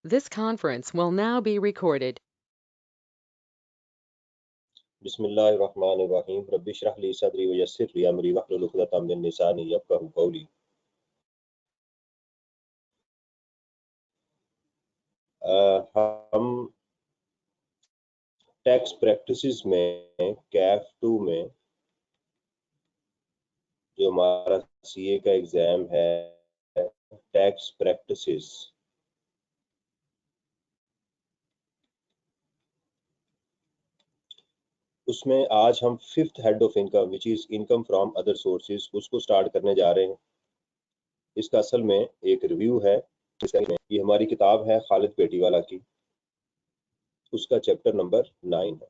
This conference will now be recorded. बिस्मिल्लाहिर्रहमानिर्रहीम rabbi इश्रह ली सदरी व यस्सिर ली अमरी वहलुल उक़दतम मिन लिसानी यफ़क़हू क़ौली। हम टैक्स प्रैक्टिसेस में कैफ 2 में जो हमारा सीए का एग्जाम है टैक्स प्रैक्टिसेस, उसमें आज हम 5th head of income which is income from other sources उसको स्टार्ट करने जा रहे हैं। इसका असल में एक रिव्यू है। ये हमारी किताब है खालिद पेटीवाला की, उसका चैप्टर नंबर 9 है।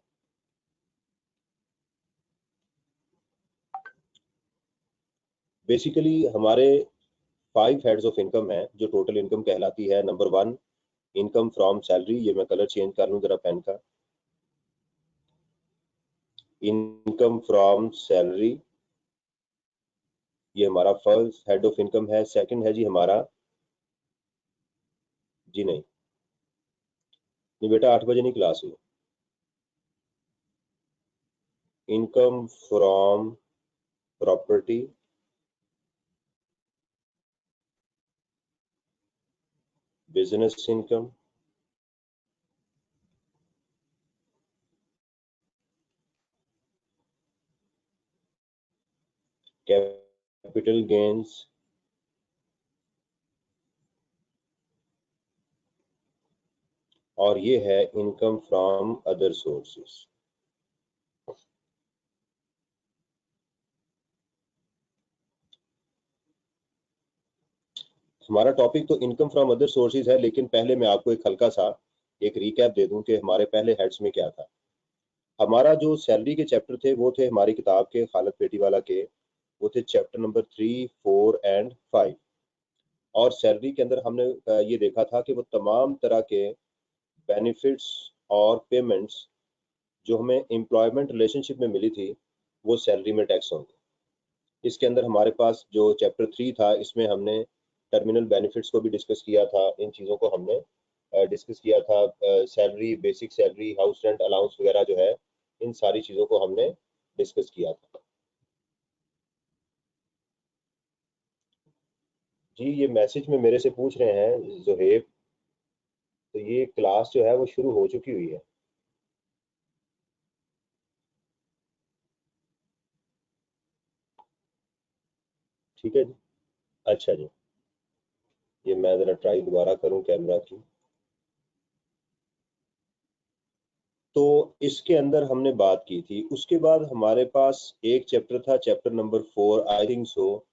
बेसिकली हमारे 5 हेड्स ऑफ इनकम है जो टोटल इनकम कहलाती है। नंबर 1 इनकम फ्रॉम सैलरी, ये मैं कलर चेंज कर लूँ जरा पेन का। इनकम फ्रॉम सैलरी ये हमारा फर्स्ट हेड ऑफ इनकम है। सेकंड है जी हमारा, जी नहीं बेटा 8 बजे नहीं क्लास हुई। Income from property, business income, capital gains, और ये है इनकम फ्रॉम अदर सोर्सेस। हमारा टॉपिक तो इनकम फ्रॉम अदर सोर्सेज है, लेकिन पहले मैं आपको एक हल्का सा एक रिकैप दे दूं कि हमारे पहले हेड्स में क्या था। हमारा जो सैलरी के चैप्टर थे वो थे हमारी किताब के खालिद पेटीवाला के, वो थे चैप्टर नंबर 3, 4 एंड 5। और सैलरी के अंदर हमने ये देखा था कि वो तमाम तरह के बेनिफिट्स और पेमेंट्स जो हमें एम्प्लॉयमेंट रिलेशनशिप में मिली थी वो सैलरी में टैक्स होंगे। इसके अंदर हमारे पास जो चैप्टर 3 था इसमें हमने टर्मिनल बेनिफिट्स को भी डिस्कस किया था। इन चीज़ों को हमने डिस्कस किया था। Salary, basic salary, house rent allowance वगैरह जो है, इन सारी चीज़ों को हमने डिस्कस किया था। जी ये मैसेज में मेरे से पूछ रहे हैं जोहेब, तो ये क्लास जो है वो शुरू हो चुकी हुई है। ठीक है जी, अच्छा जी, ये मैं ज़रा ट्राई दोबारा करूं कैमरा की। तो इसके अंदर हमने बात की थी। उसके बाद हमारे पास एक चैप्टर था, chapter number 4 I think so.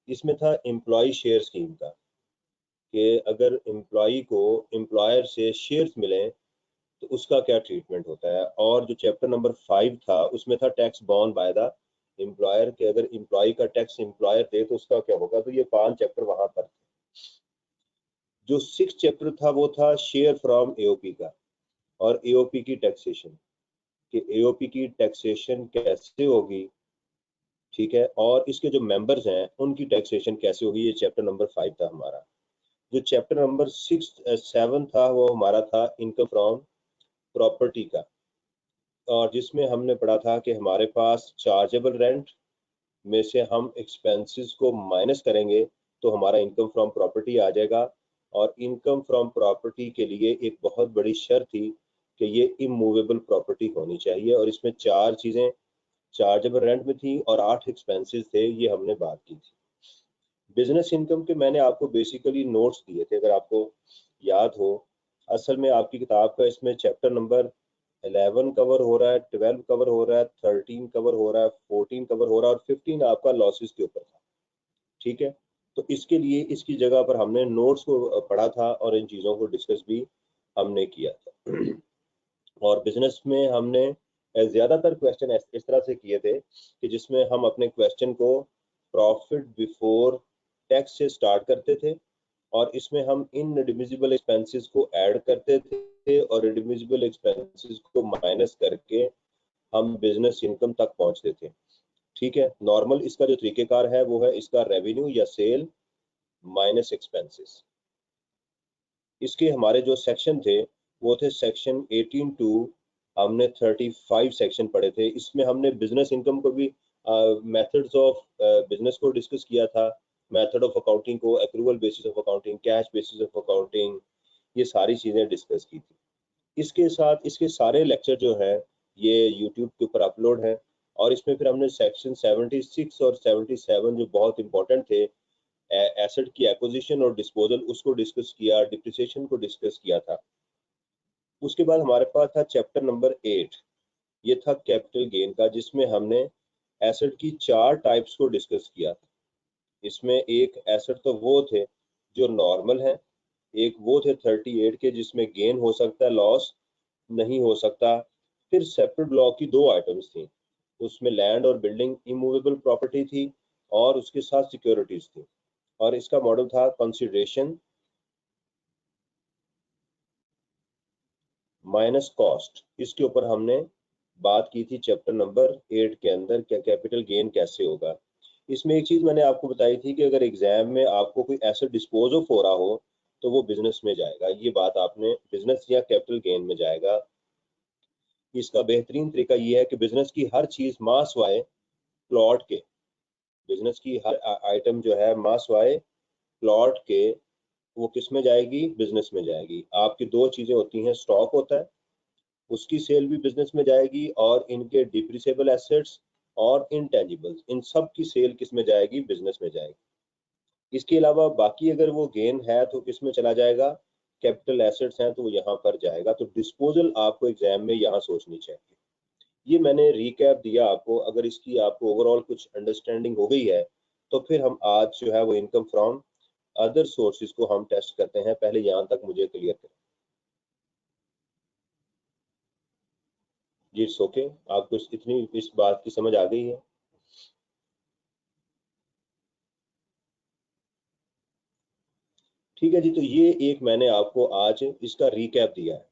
इसमें था एम्प्लॉय शेयर स्कीम का, कि अगर एम्प्लॉय को एम्प्लॉयर से शेयर्स मिले तो उसका क्या ट्रीटमेंट होता है। और जो चैप्टर नंबर 5 था उसमें था tax born by the employer, के अगर एम्प्लॉय का टैक्स एम्प्लॉयर दे तो उसका क्या होगा। तो ये 5 चैप्टर वहां पर थे। जो 6 चैप्टर था वो था शेयर फ्रॉम एओपी का, और एओपी की टैक्सेशन, कि एओपी की टैक्सेशन कैसे होगी, ठीक है, और इसके जो मेंबर्स हैं उनकी टैक्सेशन कैसे होगी। ये चैप्टर नंबर 5 था हमारा। जो चैप्टर नंबर 7 था वो हमारा था इनकम फ्रॉम प्रॉपर्टी का, और जिसमें हमने पढ़ा था कि हमारे पास चार्जेबल रेंट में से हम एक्सपेंसेस को माइनस करेंगे तो हमारा इनकम फ्रॉम प्रॉपर्टी आ जाएगा। और इनकम फ्रॉम प्रॉपर्टी के लिए एक बहुत बड़ी शर्त थी कि ये इमूवेबल प्रॉपर्टी होनी चाहिए, और इसमें 4 चीज़ें चार्जेबल रेंट में थी और 8 एक्सपेंसेस थे, ये हमने बात की थी। बिजनेस इनकम के मैंने आपको बेसिकली नोट्स दिए थे, अगर आपको याद हो। असल में आपकी किताब का इसमें चैप्टर नंबर 11 कवर हो रहा है, 12 कवर हो रहा है, 13 कवर हो रहा है, 14 कवर हो रहा है, और 15 आपका लॉसेस के ऊपर था। ठीक है, तो इसके लिए इसकी जगह पर हमने नोट्स को पढ़ा था और इन चीज़ों को डिस्कस भी हमने किया था। और बिजनेस में हमने ज़्यादातर क्वेश्चन इस तरह से किए थे कि जिसमें हम अपने क्वेश्चन को प्रॉफिट बिफोर टैक्स से स्टार्ट करते थे, और इसमें हम इन रिडिमिजिबल एक्सपेंसेस को ऐड करते थे और रिडिमिजिबल एक्सपेंसेस को माइनस करके हम बिजनेस इनकम तक पहुंचते थे। ठीक है, नॉर्मल इसका जो तरीकेकार है वो है इसका रेवेन्यू या सेल माइनस एक्सपेंसेस। इसके हमारे जो सेक्शन थे वो थे सेक्शन 18 टू हमने 35 सेक्शन पढ़े थे। इसमें हमने बिजनेस इनकम को भी, मेथड्स ऑफ बिजनेस को डिस्कस किया था, मेथड ऑफ अकाउंटिंग को, accrual basis of accounting, cash basis of accounting, ये सारी चीजें डिस्कस की थी। इसके साथ इसके सारे लेक्चर जो है ये यूट्यूब के ऊपर अपलोड है। और इसमें फिर हमने सेक्शन 76 और 77 जो बहुत इंपॉर्टेंट थे, एसेट की एक्विजिशन और डिस्पोजल, उसको डिस्कस किया, डिप्रिसिएशन को डिस्कस किया था। उसके बाद हमारे पास था चैप्टर नंबर 8, ये था कैपिटल गेन का, जिसमें हमने एसेट की 4 टाइप्स को डिस्कस किया था। इसमें एक एसेट तो वो थे जो नॉर्मल है, एक वो थे 38 के जिसमें गेन हो सकता है, लॉस नहीं हो सकता। फिर सेपरेट लॉ की 2 आइटम्स थी, उसमें लैंड और बिल्डिंग इमूवेबल प्रॉपर्टी थी और उसके साथ सिक्योरिटीज थी। और इसका मॉडल था कंसिडरेशन माइनस कॉस्ट। इसके ऊपर हमने बात की थी चैप्टर नंबर 8 के अंदर, क्या कैपिटल गेन कैसे होगा। इसमें एक चीज मैंने आपको बताई थी कि अगर एग्जाम में आपको कोई एसेट डिस्पोज ऑफ हो रहा हो तो वो बिजनेस में जाएगा, ये बात आपने बिजनेस या कैपिटल गेन में जाएगा। इसका बेहतरीन तरीका ये है कि बिजनेस की हर चीज मास वाए प्लॉट के, बिजनेस की हर आइटम जो है मास वाए प्लॉट के, वो किस में जाएगी, बिजनेस में जाएगी। आपकी 2 चीजें होती हैं, स्टॉक होता है उसकी सेल भी बिजनेस में जाएगी, और इनके डिप्रिसिएबल एसेट्स और इनटेंजिबल्स, इन सब की सेल किस में जाएगी, बिजनेस में जाएगी। इसके अलावा बाकी अगर वो गेन है तो किस में चला जाएगा, कैपिटल एसेट्स हैं तो वो यहाँ पर जाएगा। तो डिस्पोजल आपको एग्जाम में यहाँ सोचनी चाहिए। ये मैंने रिकैप दिया आपको। अगर इसकी आपको ओवरऑल कुछ अंडरस्टैंडिंग हो गई है तो फिर हम आज जो है वो इनकम फ्रॉम अदर सोर्सेज को हम टेस्ट करते हैं। पहले यहाँ तक मुझे क्लियर करें। जी इट्स ओके, आपको इतनी इस बात की समझ आ गई है। ठीक है जी, तो ये एक मैंने आपको आज इसका रिकैप दिया है।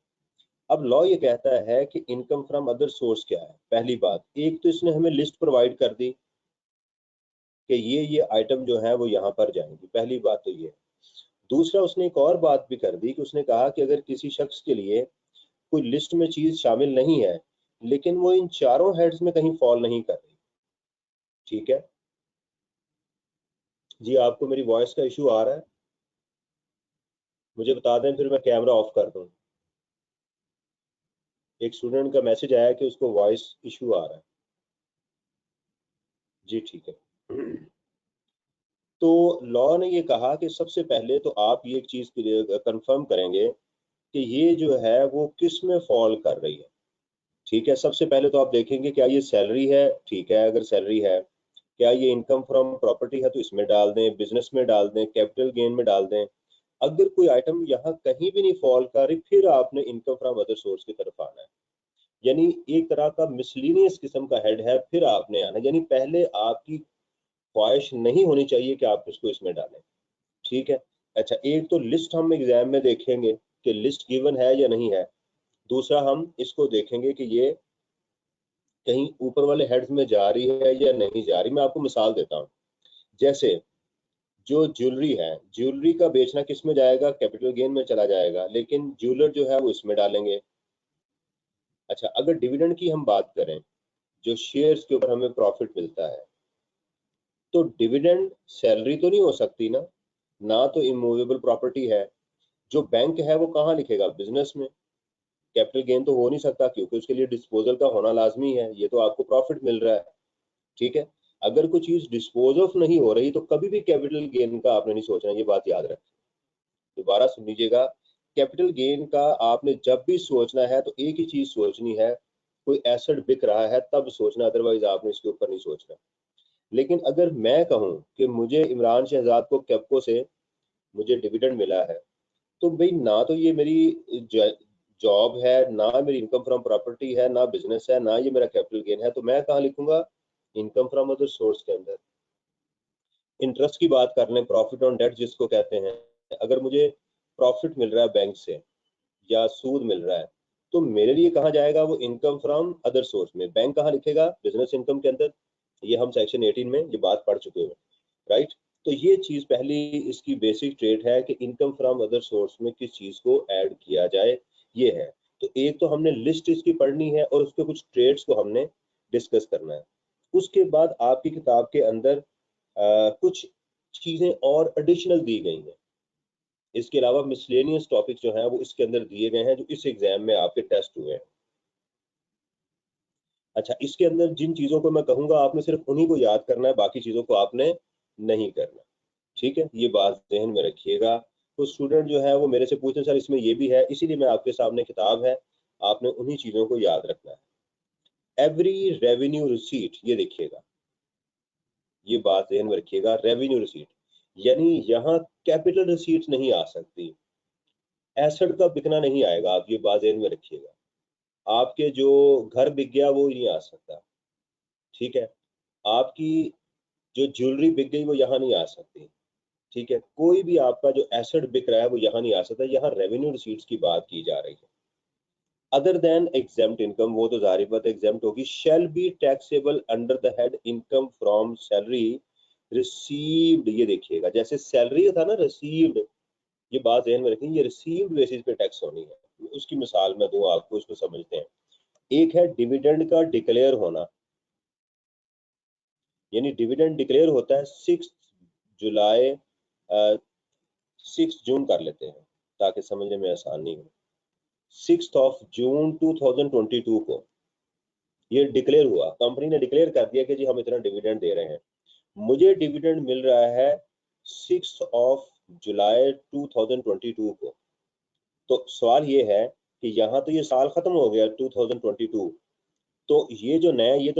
अब लॉ ये कहता है कि इनकम फ्रॉम अदर सोर्स क्या है। पहली बात, एक तो इसने हमें लिस्ट प्रोवाइड कर दी कि ये आइटम जो है वो यहाँ पर जाएंगी, पहली बात तो ये। दूसरा, उसने एक और बात भी कर दी कि उसने कहा कि अगर किसी शख्स के लिए कोई लिस्ट में चीज शामिल नहीं है लेकिन वो इन चारों हेड्स में कहीं फॉल नहीं कर रही, ठीक है जी। आपको मेरी वॉइस का इशू आ रहा है, मुझे बता दें फिर मैं कैमरा ऑफ कर दूं। एक स्टूडेंट का मैसेज आया कि उसको वॉइस इशू आ रहा है। जी ठीक है। तो लॉ ने ये कहा कि सबसे पहले तो आप ये एक चीज कंफर्म करेंगे कि ये जो है वो किस में फॉल कर रही है। ठीक है, सबसे पहले तो आप देखेंगे क्या ये सैलरी है, ठीक है, अगर सैलरी है, क्या ये इनकम फ्रॉम प्रॉपर्टी है तो इसमें डाल दें, बिजनेस में डाल दें, कैपिटल गेन में डाल दें। अगर कोई आइटम यहाँ कहीं भी नहीं फॉल कर रही फिर आपने इनकम फ्रॉम अदर सोर्स की तरफ आना है। यानी एक तरह का मिसलीनियस किस्म का हेड है, फिर आपने आना, यानी पहले आपकी ख्वाहिश नहीं होनी चाहिए कि आप इसको इसमें डालें। ठीक है। अच्छा, एक तो लिस्ट हम एग्जाम में देखेंगे कि लिस्ट गिवन है या नहीं है। दूसरा, हम इसको देखेंगे कि ये कहीं ऊपर वाले हेड्स में जा रही है या नहीं जा रही। मैं आपको मिसाल देता हूँ, जैसे जो ज्वेलरी है, ज्वेलरी का बेचना किस में जाएगा, कैपिटल गेन में चला जाएगा, लेकिन ज्वेलर जो है वो इसमें डालेंगे। अच्छा, अगर डिविडेंड की हम बात करें, जो शेयर्स के ऊपर हमें प्रॉफिट मिलता है, तो डिविडेंड सैलरी तो नहीं हो सकती ना, ना तो इमूवेबल प्रॉपर्टी है। जो बैंक है वो कहाँ लिखेगा, बिजनेस में। कैपिटल गेन तो हो नहीं सकता क्योंकि उसके लिए डिस्पोजल का होना लाजमी है, ये तो आपको प्रॉफिट मिल रहा है। ठीक है। अगर कोई चीज डिस्पोज ऑफ नहीं हो रही तो कभी भी कैपिटल गेन का आपने नहीं सोचना, ये बात याद रखें। दोबारा सुन लीजिएगा, कैपिटल गेन का आपने जब भी सोचना है तो एक ही चीज सोचनी है, कोई एसेट बिक रहा है तब सोचना, अदरवाइज आपने इसके ऊपर नहीं सोचना। लेकिन अगर मैं कहूं कि मुझे इमरान शहजाद को कैप्को से मुझे डिविडेंड मिला है, तो भाई ना तो ये मेरी जॉब है, ना मेरी इनकम फ्रॉम प्रॉपर्टी है, ना बिजनेस है, ना ये मेरा कैपिटल गेन है, तो मैं कहाँ लिखूंगा, इनकम फ्रॉम अदर सोर्स के अंदर। इंटरेस्ट की बात कर लें, प्रॉफिट ऑन डेट जिसको कहते हैं, अगर मुझे प्रॉफिट मिल रहा है बैंक से या सूद मिल रहा है तो मेरे लिए कहाँ जाएगा, वो इनकम फ्रॉम अदर सोर्स में। बैंक कहाँ लिखेगा, बिजनेस इनकम के अंदर। ये हम सेक्शन 18 में ये बात पढ़ चुके हैं, राइट। तो ये चीज पहली इसकी बेसिक ट्रेड है कि इनकम फ्रॉम अदर सोर्स में किस चीज को ऐड किया जाए, ये है। तो एक तो हमने लिस्ट इसकी पढ़नी है और उसके कुछ ट्रेड्स को हमने डिस्कस करना है। उसके बाद आपकी किताब के अंदर कुछ चीजें और एडिशनल दी गई हैं। इसके अलावा मिसलेनियस टॉपिक जो है वो इसके अंदर दिए गए हैं जो इस एग्जाम में आपके टेस्ट हुए हैं। अच्छा, इसके अंदर जिन चीजों को मैं कहूंगा आपने सिर्फ उन्हीं को याद करना है, बाकी चीजों को आपने नहीं करना। ठीक है, ये बात ध्यान में रखिएगा। तो स्टूडेंट जो है वो मेरे से पूछते सर इसमें ये भी है, इसीलिए मैं आपके सामने किताब है, आपने उन्हीं चीजों को याद रखना है। एवरी रेवेन्यू रिसीट, ये देखिएगा, ये बात ध्यान में रखिएगा, रेवेन्यू रिसीट यानी यहाँ कैपिटल रिसीट नहीं आ सकती, एसेट का बिकना नहीं आएगा, आप ये बात ध्यान में रखिएगा। आपके जो घर बिक गया वो नहीं आ सकता, ठीक है। आपकी जो ज्वेलरी बिक गई वो यहाँ नहीं आ सकती, ठीक है। कोई भी आपका जो एसेट बिक रहा है वो यहाँ नहीं आ सकता, यहाँ रेवेन्यू रिसीट्स की बात की जा रही है। अदर देन एग्जेम्प्ट इनकम, वो तो जाहिर बात एग्जेम्प्ट होगी। Shall be taxable under the head income from salary received, ये देखिएगा, जैसे सैलरी था ना रिसीव्ड, ये बात ध्यान में रखें, ये रिसीव्ड बेसिस पे टैक्स होनी है। उसकी मिसाल मैं दूं आपको, इसको समझते हैं। एक है डिविडेंड का डिक्लेयर होना, यानी डिविडेंड डिक्लेयर होता है 6 जुलाई 6 जून कर लेते हैं ताकि समझने में आसानी हो। 6 जून 2022 को ये डिक्लेयर हुआ, कंपनी ने डिक्लेयर कर दिया कि जी हम इतना डिविडेंड दे रहे हैं। मुझे डिविडेंड मिल रहा है 6 जुलाई 2022 को। तो सवाल ये है कि यहाँ तो ये साल खत्म हो गया 2022, तो ये तो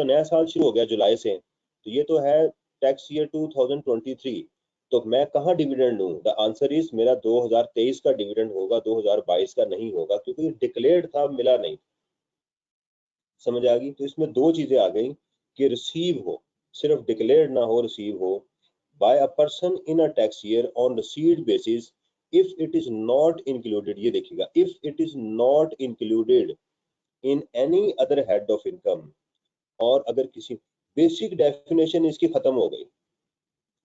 नया साल शुरू हो गया जुलाई से, तो ये तो है टैक्स ईयर 2023। तो मैं कहाँ डिविडेंड लूँ? द आंसर इज मेरा 2023 का डिविडेंड होगा, 2022 का नहीं होगा, क्योंकि ये डिक्लेयर्ड था, मिला नहीं। समझ आ गई? तो इसमें दो चीजें आ गई कि रिसीव हो, सिर्फ डिक्लेयर्ड ना हो, रिसीव हो by a person in a tax year on received basis if it is not included, ये देखिएगा, if it is not included in any other head of income, और अगर किसी बेसिक डेफिनेशन इसकी खत्म हो गई,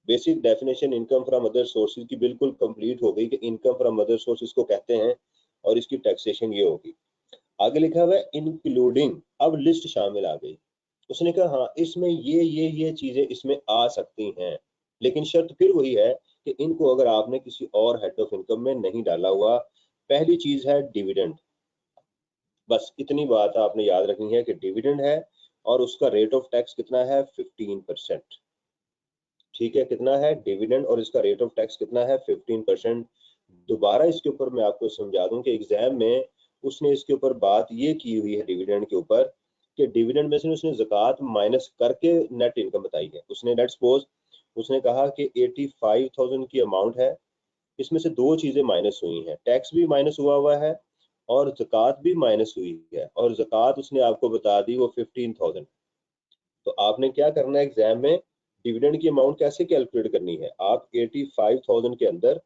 basic definition income from other sources की बिल्कुल कंप्लीट हो गई कि इनकम फ्रॉम अदर सोर्सेज को कहते हैं और इसकी टैक्सेशन ये होगी। आगे लिखा हुआ है इंक्लूडिंग, अब लिस्ट शामिल आ गई। उसने कहा हाँ इसमें ये चीजें इसमें आ सकती हैं, लेकिन शर्त फिर वही है कि इनको अगर आपने किसी और हेड ऑफ इनकम में नहीं डाला हुआ। पहली चीज है डिविडेंड, बस इतनी बात आपने याद रखनी है कि डिविडेंड है और उसका रेट ऑफ टैक्स कितना है 15%। ठीक है, कितना है डिविडेंड और इसका रेट ऑफ टैक्स कितना है 15%। दोबारा इसके ऊपर मैं आपको समझा दूं कि एग्जाम में उसने इसके ऊपर बात ये की हुई है डिविडेंड के ऊपर कि डिविडेंड में से उसने ज़कात माइनस करके नेट इनकम बताई है। उसने लेट्स सपोज उसने कहा कि 85,000 की अमाउंट है, इसमें से दो चीजें माइनस हुई हैं, टैक्स भी माइनस हुआ है और ज़कात भी माइनस हुई है, और ज़कात उसने आपको बता दी वो 15,000। तो आपने क्या करना है एग्जाम में, डिविडेंड की अमाउंट कैसे कैलकुलेट करनी है, आप 85,000 के अंदर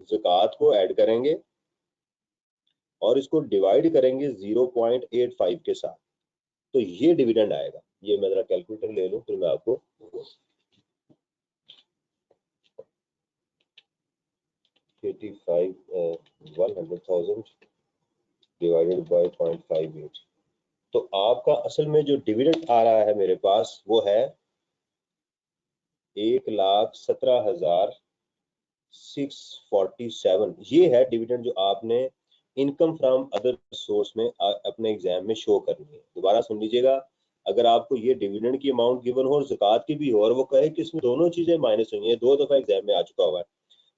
ज़कात को ऐड करेंगे और इसको डिवाइड करेंगे 0.85 के साथ, तो ये डिविडेंड आएगा। ये मैं जरा कैलकुलेटर ले लूं फिर मैं आपको 100,000 डिवाइडेड बाय 0.58, तो आपका असल में जो डिविडेंड आ रहा है मेरे पास वो है 1,17,647। ये है डिविडेंड जो आपने इनकम फ्रॉम अदर सोर्स में अपने एग्जाम में शो करनी है। दोबारा सुन लीजिएगा, अगर आपको ये डिविडेंड की अमाउंट गिवन हो और ज़कात की भी हो और वो कहे कि इसमें दोनों चीजें माइनस हुई हैं, 2 दफा एग्जाम में आ चुका हुआ है,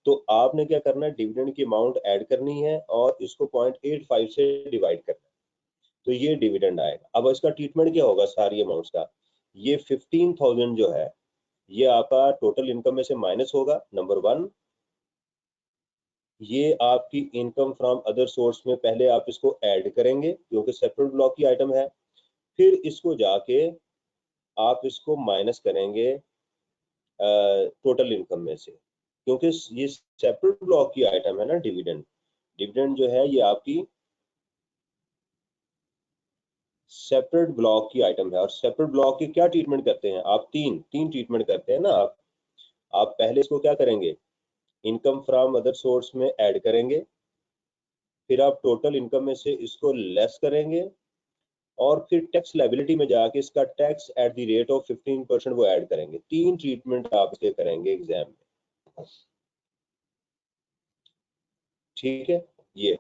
तो आपने क्या करना है, डिविडेंड की अमाउंट ऐड करनी है और इसको 0.85 से डिवाइड करना है, तो ये डिविडेंड आएगा। अब इसका ट्रीटमेंट क्या होगा सारी अमाउंट्स का, ये 15,000 जो है ये आपका टोटल इनकम में से माइनस होगा, नंबर 1। ये आपकी इनकम फ्रॉम अदर सोर्स में पहले आप इसको ऐड करेंगे क्योंकि सेपरेट ब्लॉक की आइटम है, फिर इसको जाके आप इसको माइनस करेंगे टोटल इनकम में से, क्योंकि ये सेपरेट ब्लॉक की आइटम है ना डिविडेंड। डिविडेंड जो है ये आपकी सेपरेट ब्लॉक की आइटम है, और सेपरेट ब्लॉक की क्या ट्रीटमेंट करते हैं आप, तीन ट्रीटमेंट करते हैं ना आप। आप पहले इसको क्या करेंगे, इनकम फ्रॉम अदर सोर्स में ऐड करेंगे, फिर आप टोटल इनकम में से इसको लेस करेंगे, और फिर टैक्स लायबिलिटी में जाके इसका tax at the rate of 15% वो ऐड करेंगे। 3 ट्रीटमेंट आप इसके करेंगे एग्जाम में, ठीक है। ये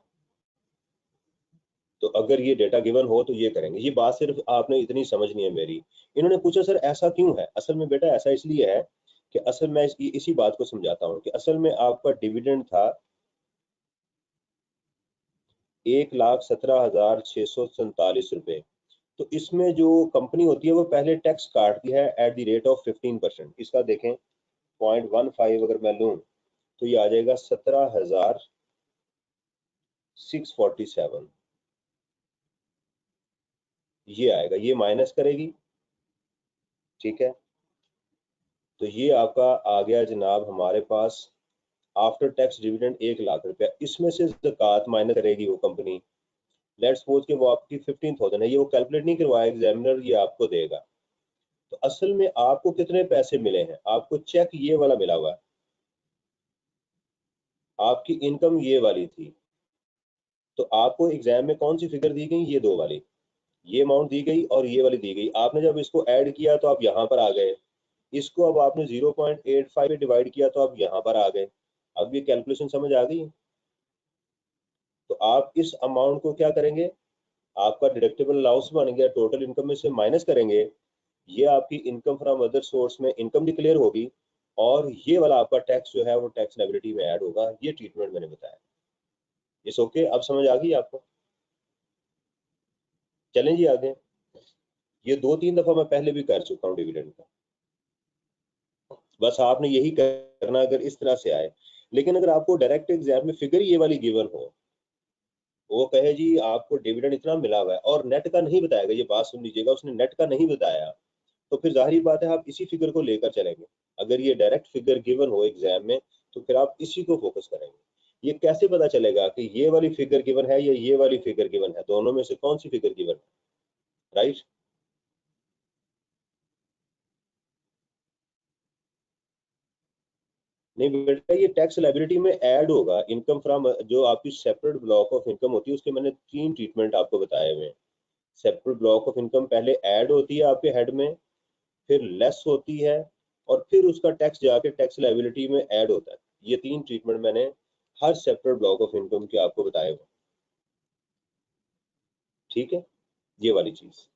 तो अगर ये डेटा गिवन हो तो ये करेंगे। ये बात सिर्फ आपने इतनी समझनी है मेरी। इन्होंने पूछा सर ऐसा क्यों है, असल में बेटा ऐसा इसलिए है कि असल में इसी बात को समझाता हूँ कि असल में आपका डिविडेंड था 1,17,647 रुपए। तो इसमें जो कंपनी होती है वो पहले टैक्स काटती है एट द रेट ऑफ 15%। इसका देखें 0.15 अगर मैं लूँ तो ये आ जाएगा 17,647, ये आएगा, ये माइनस करेगी, ठीक है। तो ये आपका आ गया जनाब हमारे पास आफ्टर टैक्स डिविडेंड 1,00,000 रुपया। इसमें से ज़कात माइनस करेगी वो कंपनी। लेट्स सपोज कि वो आपकी 15,000 है, ये वो कैलकुलेट नहीं करवाया एग्जामिनर, ये आपको देगा। तो असल में आपको कितने पैसे मिले हैं, आपको चेक ये वाला मिला हुआ है, आपकी इनकम ये वाली थी, तो आपको एग्जाम में कौन सी फिगर दी गई, ये दो वाली, ये अमाउंट दी गई और ये वाली दी गई। आपने जब इसको ऐड किया तो आप यहाँ पर आ गए, इसको अब आपने 0.85 डिवाइड किया तो आप यहाँ पर आ गए। अब ये कैलकुलेशन समझ आ गई। तो आप इस अमाउंट को क्या करेंगे, आपका डिडक्टेबल अलाउंस बन गया, टोटल इनकम में से माइनस करेंगे, ये आपकी इनकम फ्रॉम अदर सोर्स में इनकम डिक्लेयर होगी, और ये वाला आपका टैक्स जो है वो टैक्स लायबिलिटी में ऐड होगा। ये ट्रीटमेंट मैंने बताया। इस ओके, अब समझ आ गई आपको। चलें जी आगे। ये 2-3 दफा मैं पहले भी कर चुका हूँ डिविडेंड का, बस आपने यही करना अगर इस तरह से आए। लेकिन अगर आपको डायरेक्ट एग्जाम में फिगर ये वाली गिवन हो, वो कहे जी आपको डिविडेंड इतना मिला हुआ है और नेट का नहीं बताएगा, ये बात सुन लीजिएगा, उसने नेट का नहीं बताया, तो फिर जाहिर बात है आप इसी फिगर को लेकर चलेंगे। अगर ये डायरेक्ट फिगर गिवन हो एग्जाम में तो फिर आप इसी को फोकस करेंगे। ये कैसे पता चलेगा कि ये वाली फिगर गिवन है या ये वाली फिगर गिवन है, दोनों में से कौन सी फिगर गिवन है, राइट। नहीं बेटा, ये टैक्स लायबिलिटी में ऐड होगा, इनकम फ्रॉम जो आपकी सेपरेट ब्लॉक ऑफ इनकम होती है उसके मैंने 3 ट्रीटमेंट आपको बताए हुए हैं। सेपरेट ब्लॉक ऑफ इनकम पहले ऐड होती है आपके हेड में, फिर लेस होती है, और फिर उसका टैक्स जाके टैक्स लायबिलिटी में ऐड होता है। ये 3 ट्रीटमेंट मैंने हर सेपरेट ब्लॉक ऑफ इनकम के आपको बताए हुए, ठीक है। ये वाली चीज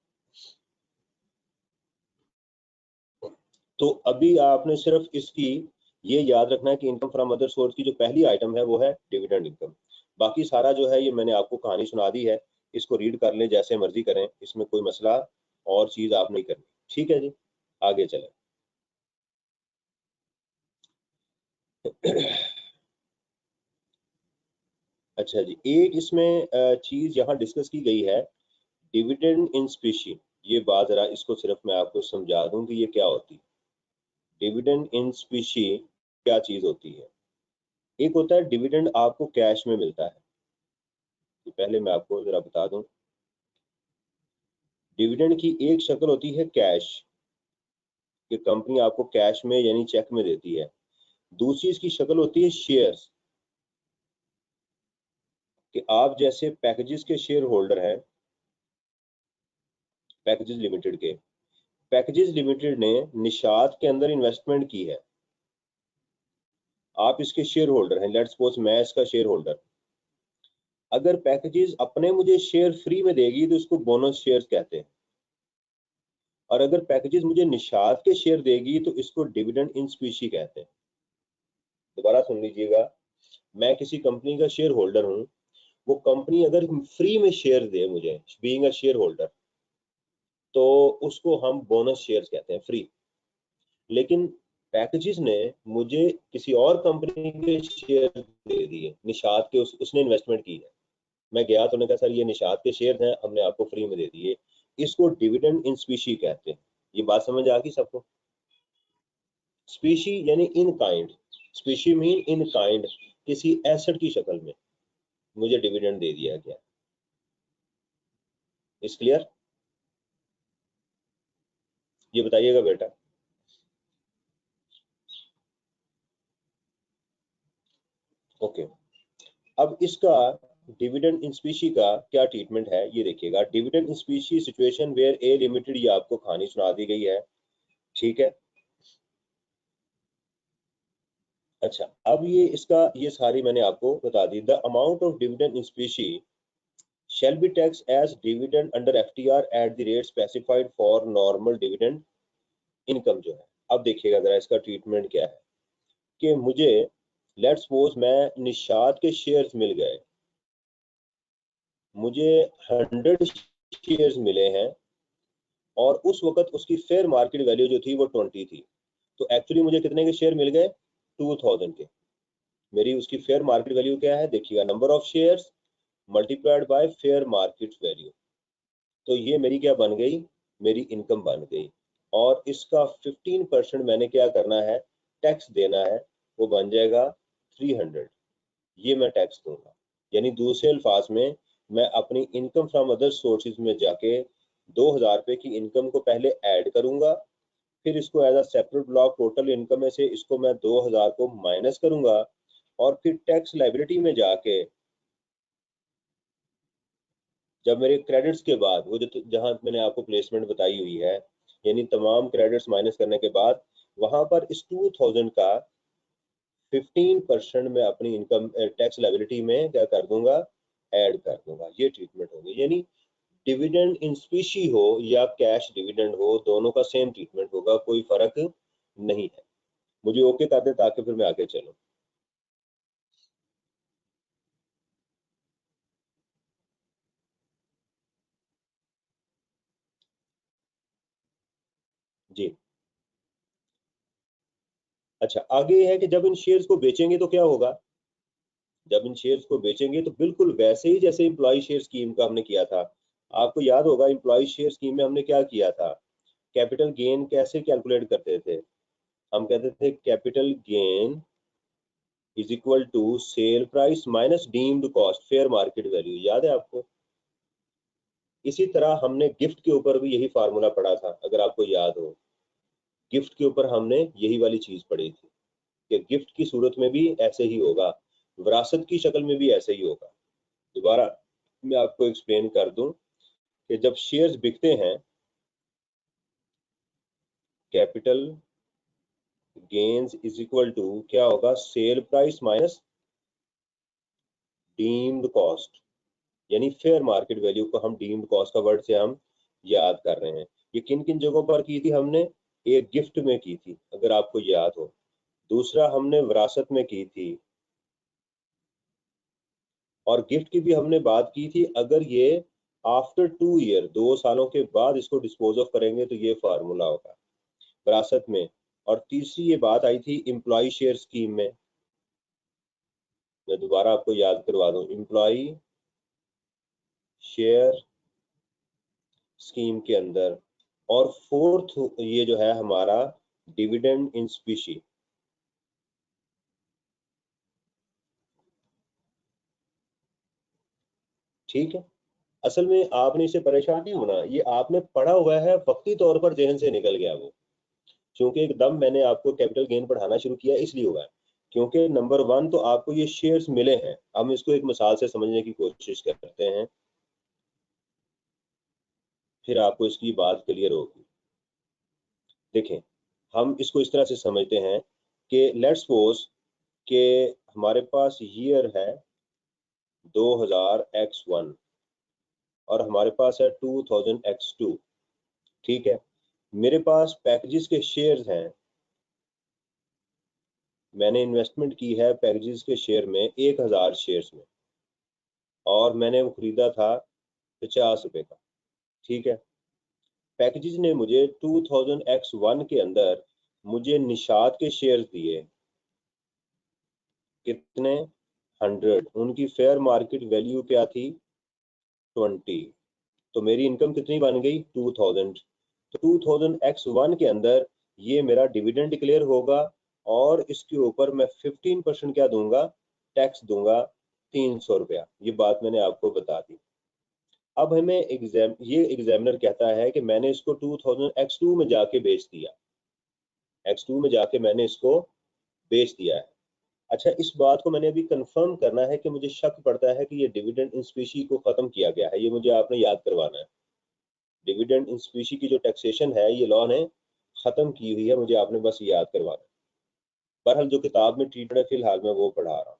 तो अभी आपने सिर्फ इसकी ये याद रखना है कि इनकम फ्रॉम अदर सोर्स की जो पहली आइटम है वो है डिविडेंड इनकम। बाकी सारा जो है ये मैंने आपको कहानी सुना दी है, इसको रीड कर लें जैसे मर्जी करें, इसमें कोई मसला और चीज आप नहीं करनी, ठीक है जी। आगे चलें। अच्छा जी, एक इसमें चीज यहाँ डिस्कस की गई है, डिविडेंड इन स्पीशी। ये बात जरा इसको सिर्फ मैं आपको समझा दूं कि ये क्या होती है। डिविडेंड इन स्पीशी क्या चीज होती है। एक होता है डिविडेंड आपको कैश में मिलता है, तो पहले मैं आपको जरा बता दूं, डिविडेंड की एक शक्ल होती है कैश, कि कंपनी आपको कैश में यानी चेक में देती है। दूसरी इसकी शक्ल होती है शेयर्स, कि आप जैसे पैकेजेस के शेयर होल्डर हैं, पैकेजेस लिमिटेड के, पैकेजेस लिमिटेड ने निशात के अंदर इन्वेस्टमेंट की है, आप इसके शेयर होल्डर हैं, लेट्स सपोज मैं इसका शेयर होल्डर। अगर पैकेजेस अपने मुझे शेयर फ्री में देगी तो इसको बोनस शेयर्स कहते हैं, और अगर पैकेजेस मुझे निशात के शेयर देगी तो इसको डिविडेंड इन स्पीशी कहते हैं। दोबारा सुन लीजिएगा, मैं किसी कंपनी का शेयर होल्डर हूँ, वो कंपनी अगर फ्री में शेयर दे मुझे बीइंग अ शेयर होल्डर, तो उसको हम बोनस शेयर्स कहते हैं, फ्री। लेकिन पैकेजेस ने मुझे किसी और कंपनी के शेयर दे दिए निशात के, उसने इन्वेस्टमेंट की है, मैं गया तो उन्होंने कहा सर ये निशात के शेयर हैं, हमने आपको फ्री में दे दिए, इसको डिविडेंड इन स्पीशी कहते हैं। ये बात समझ आ गई सबको। स्पीशी यानी in kind, species mean in kind, किसी एसेट की शक्ल में मुझे डिविडेंड दे दिया गया। इस क्लियर, ये बताइएगा बेटा। ओके, अब इसका डिविडेंड इन स्पीशी का क्या ट्रीटमेंट है ये देखिएगा। Dividend in specie situation where a limited, ये आपको कहानी सुना दी गई है, ठीक है। अच्छा, अब ये इसका ये सारी मैंने आपको बता दी। The amount of dividend in specie shall be taxed as dividend under FTR at the rate specified for normal dividend income जो है। अब देखिएगा जरा इसका ट्रीटमेंट क्या है कि मुझे लेट्स सपोज मैं निशात के शेयर्स मिल गए, मुझे 100 शेयर्स मिले हैं और उस वक्त उसकी फेयर मार्केट वैल्यू जो थी वो 20 थी। तो एक्चुअली मुझे कितने के शेयर मिल गए? 2000 के। मेरी उसकी फेयर मार्केट वैल्यू क्या है देखिएगा, number of shares multiplied by fair market value. तो ये मेरी क्या बन गई? मेरी इनकम बन गई। और इसका 15% मैंने क्या करना है? टैक्स देना है। वो बन जाएगा 300। ये मैं टैक्स दूंगा। यानी दूसरे अल्फाज में मैं अपनी इनकम फ्रॉम अदर सोर्सेज में जाके 2000 रुपये की इनकम को पहले ऐड करूंगा, फिर इसको as a separate block total income में से इसको मैं 2000 को माइनस करूंगा, और फिर टैक्स लाइबिलिटी में जाके जब मेरे क्रेडिट्स के बाद वो जो जहां मैंने आपको प्लेसमेंट बताई हुई है, यानी तमाम क्रेडिट्स माइनस करने के बाद वहां पर इस 2000 का 15% में अपनी इनकम टैक्स लाइबिलिटी में क्या कर दूंगा? ऐड कर दूंगा। ये ट्रीटमेंट होगी। यानी डिविडेंड इन स्पीशी हो या कैश डिविडेंड हो, दोनों का सेम ट्रीटमेंट होगा, कोई फर्क नहीं है। मुझे ओके कर दे ताकि फिर मैं आगे चलूं। जी। अच्छा, आगे ये है कि जब इन शेयर्स को बेचेंगे तो क्या होगा? जब इन शेयर्स को बेचेंगे तो बिल्कुल वैसे ही जैसे इम्प्लॉय शेयर स्कीम का हमने किया था। आपको याद होगा इम्प्लॉय शेयर स्कीम में हमने क्या किया था? कैपिटल गेन कैसे कैलकुलेट करते थे? हम कहते थे capital gain is equal to sale price minus deemed cost fair market value. याद है आपको? इसी तरह हमने गिफ्ट के ऊपर भी यही फार्मूला पढ़ा था, अगर आपको याद हो। गिफ्ट के ऊपर हमने यही वाली चीज पढ़ी थी कि गिफ्ट की सूरत में भी ऐसे ही होगा, विरासत की शक्ल में भी ऐसे ही होगा। दोबारा मैं आपको एक्सप्लेन कर दूं कि जब शेयर्स बिकते हैं, capital gains is equal to क्या होगा? Sale price minus deemed cost, यानी फेयर मार्केट वैल्यू को हम डीम्ड कॉस्ट का वर्ड से हम याद कर रहे हैं। ये किन किन जगहों पर की थी हमने? एक गिफ्ट में की थी अगर आपको याद हो, दूसरा हमने विरासत में की थी, और गिफ्ट की भी हमने बात की थी अगर ये आफ्टर 2 ईयर 2 सालों के बाद इसको डिस्पोज ऑफ करेंगे तो ये फार्मूला होगा विरासत में। और तीसरी ये बात आई थी एम्प्लॉय शेयर स्कीम में। मैं दोबारा आपको याद करवा दूं, एम्प्लॉय शेयर स्कीम के अंदर। और फोर्थ ये जो है हमारा डिविडेंड इन स्पीशी। ठीक है, असल में आपने इसे परेशान नहीं होना, ये आपने पढ़ा हुआ है, वक्ती तौर पर जहन से निकल गया वो। क्योंकि एकदम मैंने आपको कैपिटल गेन पढ़ाना शुरू किया इसलिए हुआ है, क्योंकि नंबर 1 तो आपको ये शेयर्स मिले हैं। हम इसको एक मिसाल से समझने की कोशिश करते हैं, फिर आपको इसकी बात क्लियर होगी। देखें, हम इसको इस तरह से समझते हैं कि लेट्स सपोज कि हमारे पास ईयर है 2000x1 और हमारे पास है 2000x2। ठीक है, मेरे पास पैकेजेस के शेयर्स हैं, मैंने इन्वेस्टमेंट की है पैकेजेस के शेयर में 1000 शेयर्स में, और मैंने वो खरीदा था 50 रुपए का। ठीक है, पैकेजेस ने मुझे 2000x1 के अंदर मुझे निशात के शेयर्स दिए, कितने? 100। उनकी फेयर मार्केट वैल्यू क्या थी? 20। तो मेरी इनकम कितनी बन गई? 2000। तो 2000x1 के अंदर ये मेरा डिविडेंड डिक्लेयर होगा, और इसके ऊपर मैं 15% क्या दूंगा? टैक्स दूंगा, 300 रुपया। ये बात मैंने आपको बता दी। अब हमें ये एग्जामिनर कहता है कि मैंने इसको 2000x2 में जाके बेच दिया, x2 में जाके मैंने इसको बेच दिया है। अच्छा, इस बात को मैंने अभी कंफर्म करना है कि मुझे शक पड़ता है कि ये डिविडेंड इन स्पीशी को खत्म किया गया है, ये मुझे आपने याद करवाना है। डिविडेंड इन स्पीशी की जो टैक्सेशन है ये लॉ ने खत्म की हुई है, मुझे आपने बस याद करवाना है। बहरहाल जो किताब में ट्रीटेड है फिलहाल मैं वो पढ़ा रहा हूँ।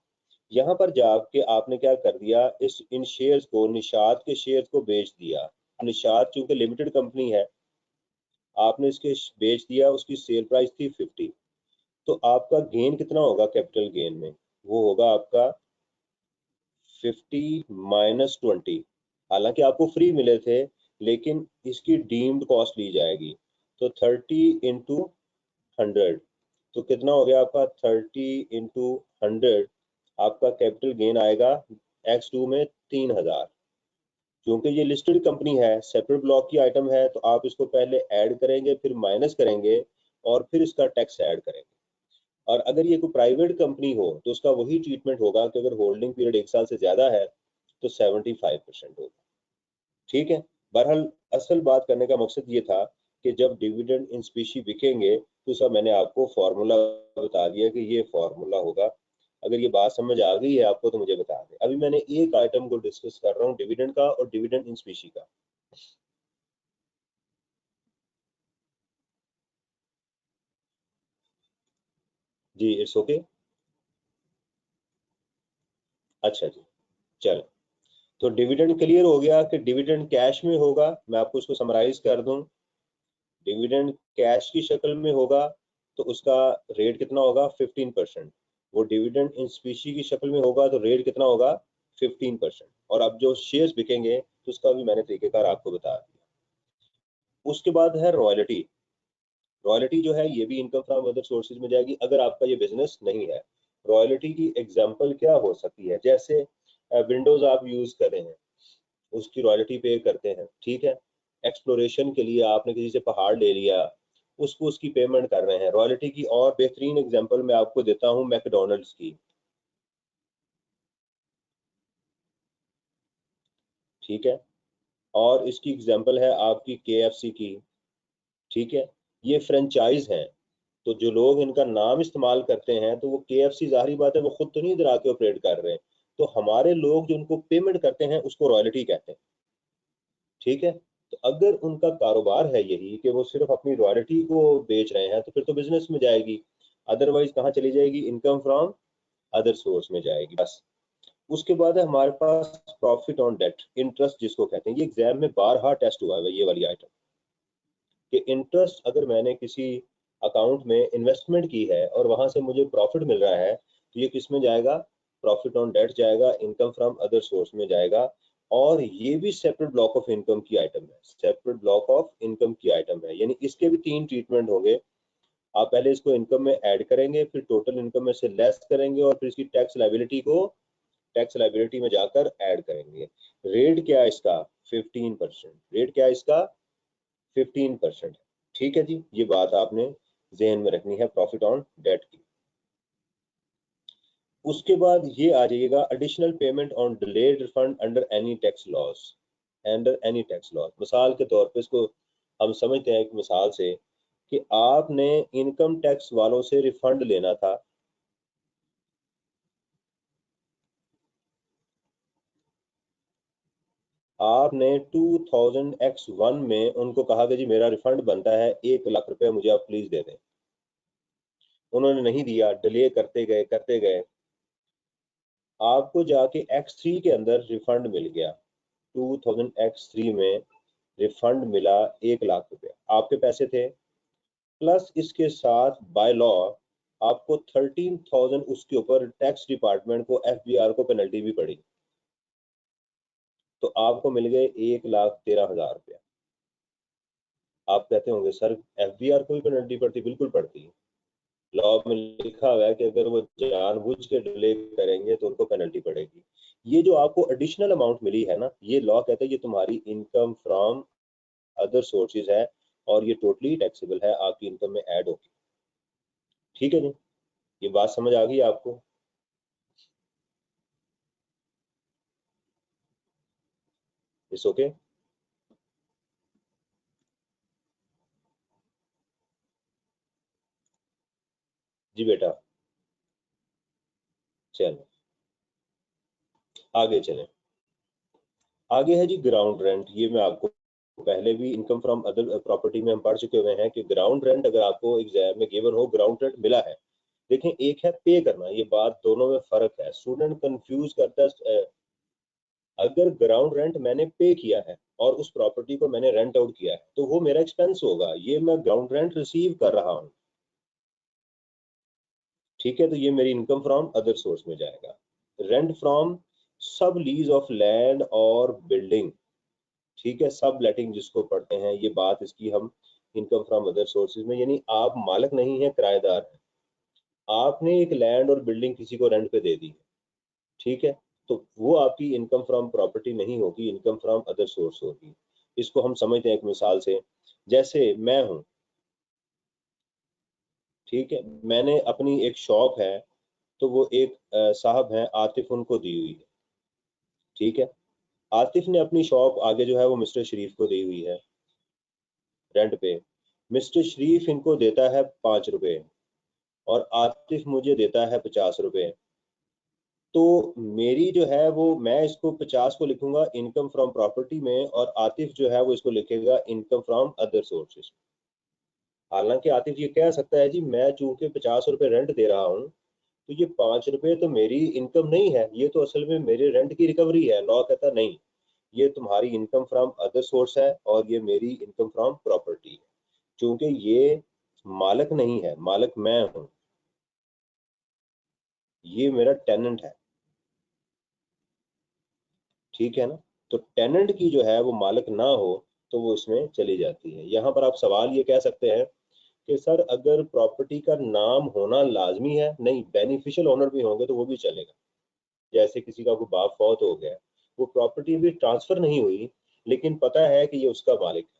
यहाँ पर जाके आपने क्या कर दिया, इस इन शेयर्स को, निशात के शेयर्स को बेच दिया। निशात चूंकि लिमिटेड कंपनी है, आपने इसके बेच दिया, उसकी सेल प्राइस थी 50। तो आपका गेन कितना होगा कैपिटल गेन में, वो होगा आपका 50 माइनस 20। हालांकि आपको फ्री मिले थे, लेकिन इसकी डीम्ड कॉस्ट ली जाएगी। तो 30 इंटू 100, तो कितना हो गया आपका 30 इंटू 100, आपका कैपिटल गेन आएगा X2 में 3000। क्योंकि ये लिस्टेड कंपनी है, सेपरेट ब्लॉक की आइटम है, तो आप इसको पहले ऐड करेंगे, फिर माइनस करेंगे, और फिर इसका टैक्स ऐड करेंगे। और अगर ये कोई प्राइवेट कंपनी हो तो उसका वही ट्रीटमेंट होगा कि अगर होल्डिंग पीरियड 1 साल से ज्यादा है तो 75% होगा। ठीक है। बहरहाल असल बात करने का मकसद ये था कि जब डिविडेंड इन स्पीशी बिकेंगे तो सब मैंने आपको फॉर्मूला बता दिया कि ये फॉर्मूला होगा। अगर ये बात समझ आ गई है आपको तो मुझे बता दें। अभी मैंने एक आइटम को डिस्कस कर रहा हूँ, डिविडेंड का और डिविडेंड इन स्पीशी का। जी इट्स ओके। अच्छा जी, चलो। तो डिविडेंड क्लियर हो गया कि डिविडेंड कैश में होगा। मैं आपको उसको समराइज कर दूं। डिविडेंड कैश की शक्ल में होगा तो उसका रेट कितना होगा, 15%। वो डिविडेंड इन स्पीशी की शक्ल में होगा तो रेट कितना होगा, 15%। और अब जो शेयर्स बिकेंगे तो उसका भी मैंने तरीकेकार आपको बता दिया। उसके बाद है रॉयल्टी। रॉयल्टी जो है ये भी इनकम फ्रॉम अदर सोर्सेज में जाएगी अगर आपका ये बिजनेस नहीं है। रॉयल्टी की एग्जांपल क्या हो सकती है, जैसे विंडोज आप यूज कर रहे हैं, उसकी रॉयल्टी पे करते हैं, ठीक है। एक्सप्लोरेशन के लिए आपने किसी से पहाड़ ले लिया, उसको उसकी पेमेंट कर रहे हैं रॉयल्टी की। और बेहतरीन एग्जांपल मैं आपको देता हूँ मैकडोनल्ड्स की, ठीक है। और इसकी एग्जांपल है आपकी केएफसी की, ठीक है। ये फ्रेंचाइज हैं, तो जो लोग इनका नाम इस्तेमाल करते हैं तो वो केएफसी, जाहिर बात है वो खुद तो नहीं इधर आके ऑपरेट कर रहे हैं, तो हमारे लोग जो उनको पेमेंट करते हैं उसको रॉयल्टी कहते हैं, ठीक है। तो अगर उनका कारोबार है यही कि वो सिर्फ अपनी रॉयल्टी को बेच रहे हैं तो फिर तो बिजनेस में जाएगी। अदरवाइज कहाँ चली जाएगी, इनकम फ्रॉम अदर सोर्स में जाएगी बस। उसके बाद है हमारे पास प्रॉफिट ऑन डेट, इंटरेस्ट जिसको कहते हैं। ये एग्जाम में बारहा टेस्ट हुआ है ये वाली आइटम, कि इंटरेस्ट अगर मैंने किसी अकाउंट में इन्वेस्टमेंट की है और वहां से मुझे प्रॉफिट मिल रहा है तो ये किस में जाएगा, प्रॉफिट ऑन डेट जाएगा, इनकम फ्रॉम अदर सोर्स में जाएगा। और ये भी सेपरेट ब्लॉक ऑफ इनकम की आइटम है, सेपरेट ब्लॉक ऑफ इनकम की आइटम है, यानी इसके भी 3 ट्रीटमेंट होंगे। आप पहले इसको इनकम में ऐड करेंगे, फिर टोटल इनकम में से लेस करेंगे, और फिर इसकी टैक्स लाइबिलिटी को टैक्स लाइबिलिटी में जाकर ऐड करेंगे। रेट क्या है इसका, 15%। रेट क्या है इसका, 15%। ठीक है जी, ये बात आपने जहन में रखनी है प्रॉफिट ऑन डेट की। उसके बाद ये आ जाइएगा additional payment on delayed refund under any tax loss, under any tax loss. मिसाल के तौर पे इसको हम समझते हैं एक मिसाल से कि आपने इनकम टैक्स वालों से रिफंड लेना था। आपने 2000X1 में उनको कहा कि जी मेरा रिफंड बनता है 1 लाख रुपए, मुझे आप प्लीज दे दें। उन्होंने नहीं दिया, डिले करते गए करते गए, आपको जाके X3 के अंदर रिफंड मिल गया। 2000X3 में रिफंड मिला 1 लाख रुपए, आपके पैसे थे। प्लस इसके साथ बाय लॉ आपको 13,000 उसके ऊपर टैक्स डिपार्टमेंट को, एफबीआर को पेनल्टी भी पड़ी। तो आपको मिल गए 1,13,000 रुपया। आप कहते होंगे सर एफबीआर को भी पेनल्टी पड़ती, बिल्कुल पड़ती है। लॉ में लिखा हुआ है कि अगर वो जानबूझ के डिले करेंगे तो उनको पेनल्टी पड़ेगी। ये जो आपको एडिशनल अमाउंट मिली है ना, ये लॉ कहता है ये तुम्हारी इनकम फ्रॉम अदर सोर्सेज है, और ये टोटली टैक्सेबल है, आपकी इनकम में ऐड होगी। ठीक है जी, ये बात समझ आ गई आपको। It's okay. जी बेटा। चलो आगे चलें। आगे है जी ग्राउंड रेंट। ये मैं आपको पहले भी इनकम फ्रॉम अदर प्रॉपर्टी में हम पढ़ चुके हुए हैं कि ग्राउंड रेंट अगर आपको एग्जाम में गिवन हो ग्राउंड रेंट मिला है। देखें, एक है पे करना, ये बात दोनों में फर्क है। स्टूडेंट कंफ्यूज करता है। अगर ग्राउंड रेंट मैंने पे किया है और उस प्रॉपर्टी को मैंने रेंट आउट किया है तो वो मेरा एक्सपेंस होगा, ये मैं ग्राउंड रेंट रिसीव कर रहा हूँ। ठीक है, तो ये मेरी इनकम फ्रॉम अदर सोर्स में जाएगा। रेंट फ्रॉम सब लीज ऑफ लैंड और बिल्डिंग। ठीक है, सब लेटिंग जिसको पढ़ते हैं, ये बात इसकी हम इनकम फ्रॉम अदर सोर्सेज में, यानी आप मालिक नहीं है, किराएदार है। आपने एक लैंड और बिल्डिंग किसी को रेंट पे दे दी है, ठीक है, तो वो आपकी इनकम फ्रॉम प्रॉपर्टी नहीं होगी, इनकम फ्रॉम अदर सोर्स होगी। इसको हम समझते हैं एक मिसाल से। जैसे मैं हूं, ठीक है, मैंने अपनी एक शॉप है, तो वो एक साहब हैं आतिफ, उनको दी हुई है। ठीक है, आतिफ ने अपनी शॉप आगे जो है वो मिस्टर शरीफ को दी हुई है रेंट पे। मिस्टर शरीफ इनको देता है 5 रुपए और आतिफ मुझे देता है 50 रुपए। तो मेरी जो है वो, मैं इसको 50 को लिखूंगा इनकम फ्रॉम प्रॉपर्टी में और आतिफ जो है वो इसको लिखेगा इनकम फ्रॉम अदर सोर्सेज। हालांकि आतिफ ये कह सकता है जी मैं चूंकि 50 रुपए रेंट दे रहा हूँ तो ये 5 रुपए तो मेरी इनकम नहीं है, ये तो असल में मेरे रेंट की रिकवरी है। लॉ कहता नहीं, ये तुम्हारी इनकम फ्रॉम अदर सोर्स है और ये मेरी इनकम फ्रॉम प्रॉपर्टी है। क्योंकि ये मालिक नहीं है, मालिक मैं हूं, ये मेरा टेनेंट है। ठीक है ना, तो टेनेंट की जो है वो मालिक ना हो तो वो इसमें चली जाती है। यहाँ पर आप सवाल ये कह सकते हैं कि सर अगर प्रॉपर्टी का नाम होना लाजमी है, नहीं, बेनिफिशियल ओनर भी होंगे तो वो भी चलेगा। जैसे किसी का कोई बाप फौत हो गया, वो प्रॉपर्टी भी ट्रांसफर नहीं हुई लेकिन पता है कि ये उसका मालिक है,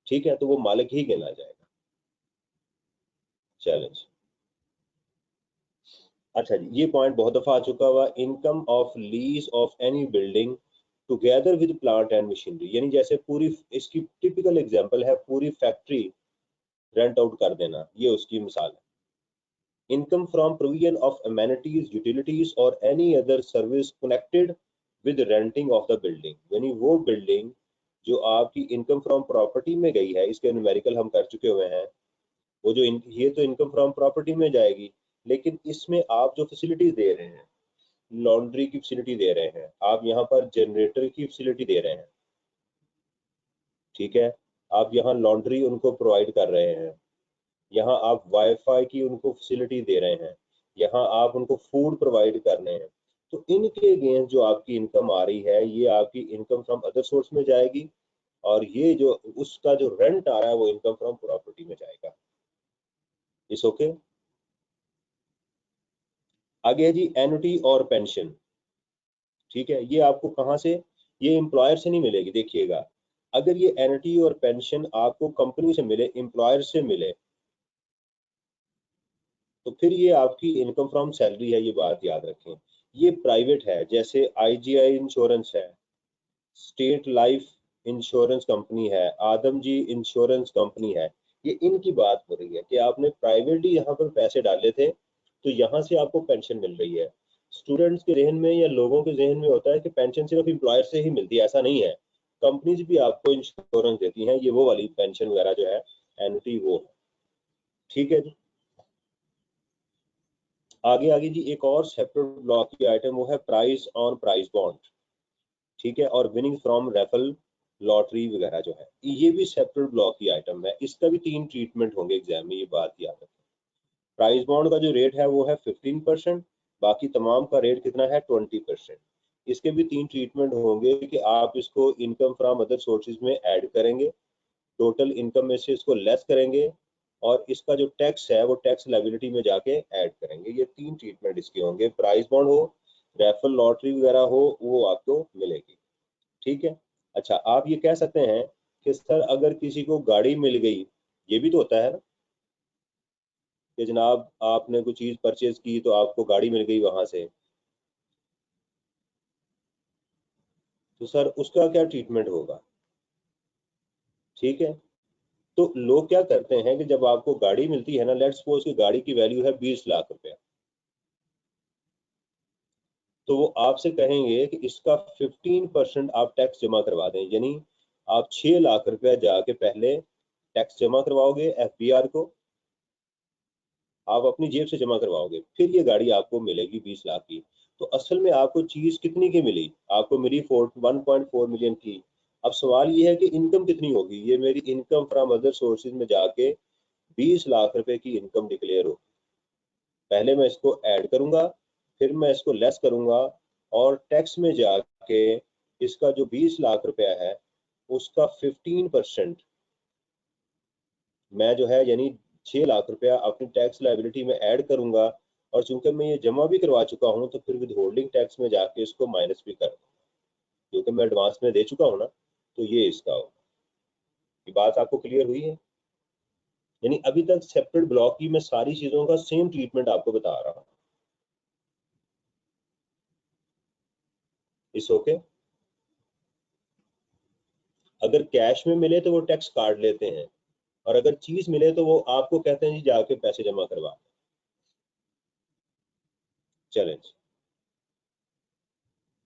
ठीक है, तो वो मालिक ही गिना जाएगा। चैलेंज। अच्छा जी, ये पॉइंट बहुत दफा आ चुका हुआ, income of lease of any building together with plant and machinery. यानी जैसे पूरी, इसकी टिपिकल एग्जांपल है पूरी फैक्ट्री रेंट आउट कर देना, ये उसकी मिसाल है। Income from provision of amenities, utilities और any other service connected with renting of the building. यानी वो बिल्डिंग जो आपकी इनकम फ्रॉम प्रॉपर्टी में गई है, इसके न्यूमेरिकल हम कर चुके हुए हैं, वो जो ये तो इनकम फ्रॉम प्रॉपर्टी में जाएगी, लेकिन इसमें आप जो फैसिलिटीज दे रहे हैं, लॉन्ड्री की फैसिलिटी दे रहे हैं, आप यहाँ पर जनरेटर की फैसिलिटी दे रहे हैं, ठीक है, आप यहाँ लॉन्ड्री उनको प्रोवाइड कर रहे हैं, यहाँ आप वाईफाई की उनको फैसिलिटी दे रहे हैं, यहाँ आप उनको फूड प्रोवाइड कर रहे हैं, तो इनके अगेंस्ट जो आपकी इनकम आ रही है ये आपकी इनकम फ्रॉम अदर सोर्स में जाएगी और ये जो उसका जो रेंट आ रहा है वो इनकम फ्रॉम प्रॉपर्टी में जाएगा। इस ओके। आगे है जी एनुटी और पेंशन। ठीक है, ये आपको कहाँ से, ये एम्प्लॉयर से नहीं मिलेगी। देखिएगा, अगर ये एनुटी और पेंशन आपको कंपनी से मिले, एम्प्लॉयर से मिले, तो फिर ये आपकी इनकम फ्रॉम सैलरी है, ये बात याद रखें। ये प्राइवेट है, जैसे आईजीआई इंश्योरेंस है, स्टेट लाइफ इंश्योरेंस कंपनी है, आदम जी इंश्योरेंस कंपनी है, ये इनकी बात हो रही है कि आपने प्राइवेटली यहाँ पर पैसे डाले थे तो यहाँ से आपको पेंशन मिल रही है। स्टूडेंट्स के जहन में या लोगों के जहन में होता है कि पेंशन सिर्फ एम्प्लॉयर से ही मिलती है, ऐसा नहीं है। कंपनीज भी आपको इंश्योरेंस देती हैं, ये वो वाली पेंशन वगैरह जो है, एनुटी वो है। ठीक है जी, आगे आगे जी एक और सेपरेट ब्लॉक की आइटम वो है प्राइस ऑन प्राइस बॉन्ड। ठीक है, और विनिंग फ्रॉम रेफल लॉटरी वगैरह जो है, ये भी सेपरेट ब्लॉक की आइटम है। इसका भी 3 ट्रीटमेंट होंगे एग्जाम में, ये बात याद रखें। प्राइस बॉन्ड का जो रेट है वो है 15%, बाकी तमाम का रेट कितना है 20%। इसके भी 3 ट्रीटमेंट होंगे कि आप इसको इनकम फ्रॉम अदर सोर्सेज में ऐड करेंगे, टोटल इनकम में से इसको लेस करेंगे और इसका जो टैक्स है वो टैक्स लायबिलिटी में जाके ऐड करेंगे। ये 3 ट्रीटमेंट इसके होंगे, प्राइस बॉन्ड हो, रेफल लॉटरी वगैरह हो, वो आपको मिलेगी। ठीक है। अच्छा, आप ये कह सकते हैं कि सर अगर किसी को गाड़ी मिल गई, ये भी तो होता है ना कि जनाब आपने कोई चीज परचेज की तो आपको गाड़ी मिल गई वहां से, तो सर उसका क्या ट्रीटमेंट होगा। ठीक है, तो लोग क्या करते हैं कि जब आपको गाड़ी मिलती है ना, लेट्स सपोज कि गाड़ी की वैल्यू है 20 लाख रुपया, तो वो आपसे कहेंगे कि इसका 15% आप टैक्स जमा करवा दें, यानी आप 6 लाख रुपया जाके पहले टैक्स जमा करवाओगे एफबीआर को, आप अपनी जेब से जमा करवाओगे, फिर ये गाड़ी आपको मिलेगी 20 लाख की। तो असल में आपको चीज कितनी की मिली? आपको मिली 1.4 मिलियन की। अब सवाल ये है कि इनकम कितनी होगी? ये मेरी इनकम फ्रॉम अदर सोर्सेज में जाके 20 लाख रुपए की इनकम डिक्लेयर होगी। पहले मैं इसको ऐड करूंगा, फिर मैं इसको लेस करूंगा, और टैक्स में जाके इसका जो 20 लाख रुपया है उसका 15% मैं जो है यानी 6 लाख रुपया अपनी टैक्स लाइबिलिटी में ऐड करूंगा, और चूंकि मैं ये जमा भी करवा चुका हूं तो फिर विद होल्डिंग टैक्स में जाके इसको माइनस भी कर दूंगा, क्योंकि मैं एडवांस में दे चुका हूं ना। तो ये इसका होगा। ये बात आपको क्लियर हुई है? यानी अभी तक सेपरेट ब्लॉक की मैं सारी चीजों का सेम ट्रीटमेंट आपको बता रहा हूँ। इस ओके? अगर कैश में मिले तो वो टैक्स काट लेते हैं, और अगर चीज मिले तो वो आपको कहते हैं जी जाके पैसे जमा करवा। चलें।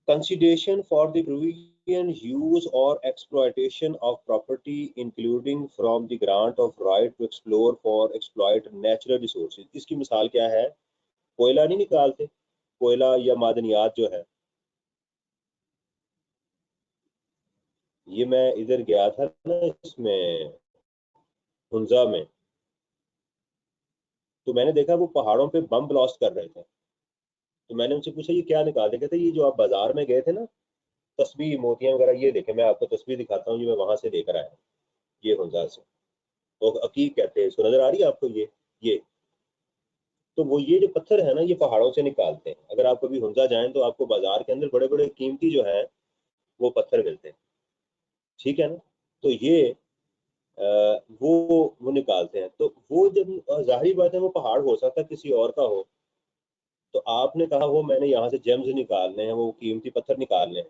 Consideration for the provision, use or exploitation of property including from the grant of right to explore for exploit natural resources। इसकी मिसाल क्या है? कोयला नहीं निकालते, कोयला या मादनियात जो है, ये मैं इधर गया था ना इसमें हुंजा में, तो मैंने देखा वो पहाड़ों पे बम ब्लास्ट कर रहे थे। तो मैंने उनसे पूछा ये क्या निकाल रहे? कहते ये जो आप बाजार में गए थे ना, तस्बीह मोतियां वगैरह, ये देखे मैं आपको तस्बीह दिखाता हूँ, ये मैं वहां से लेकर आया हूँ, ये हुंजा से। तो अकीक कहते हैं इसको, नजर आ रही है आपको ये? तो वो ये जो पत्थर है ना, ये पहाड़ों से निकालते हैं। अगर आप कभी हुंजा जाएं तो आपको बाजार के अंदर बड़े बड़े कीमती जो है वो पत्थर मिलते हैं, ठीक है ना? तो ये वो निकालते हैं। तो वो जब जाहिर बात है वो पहाड़ हो सकता है किसी और का हो, तो आपने कहा वो मैंने यहाँ से जेम्स निकालने हैं, वो कीमती पत्थर निकालने हैं,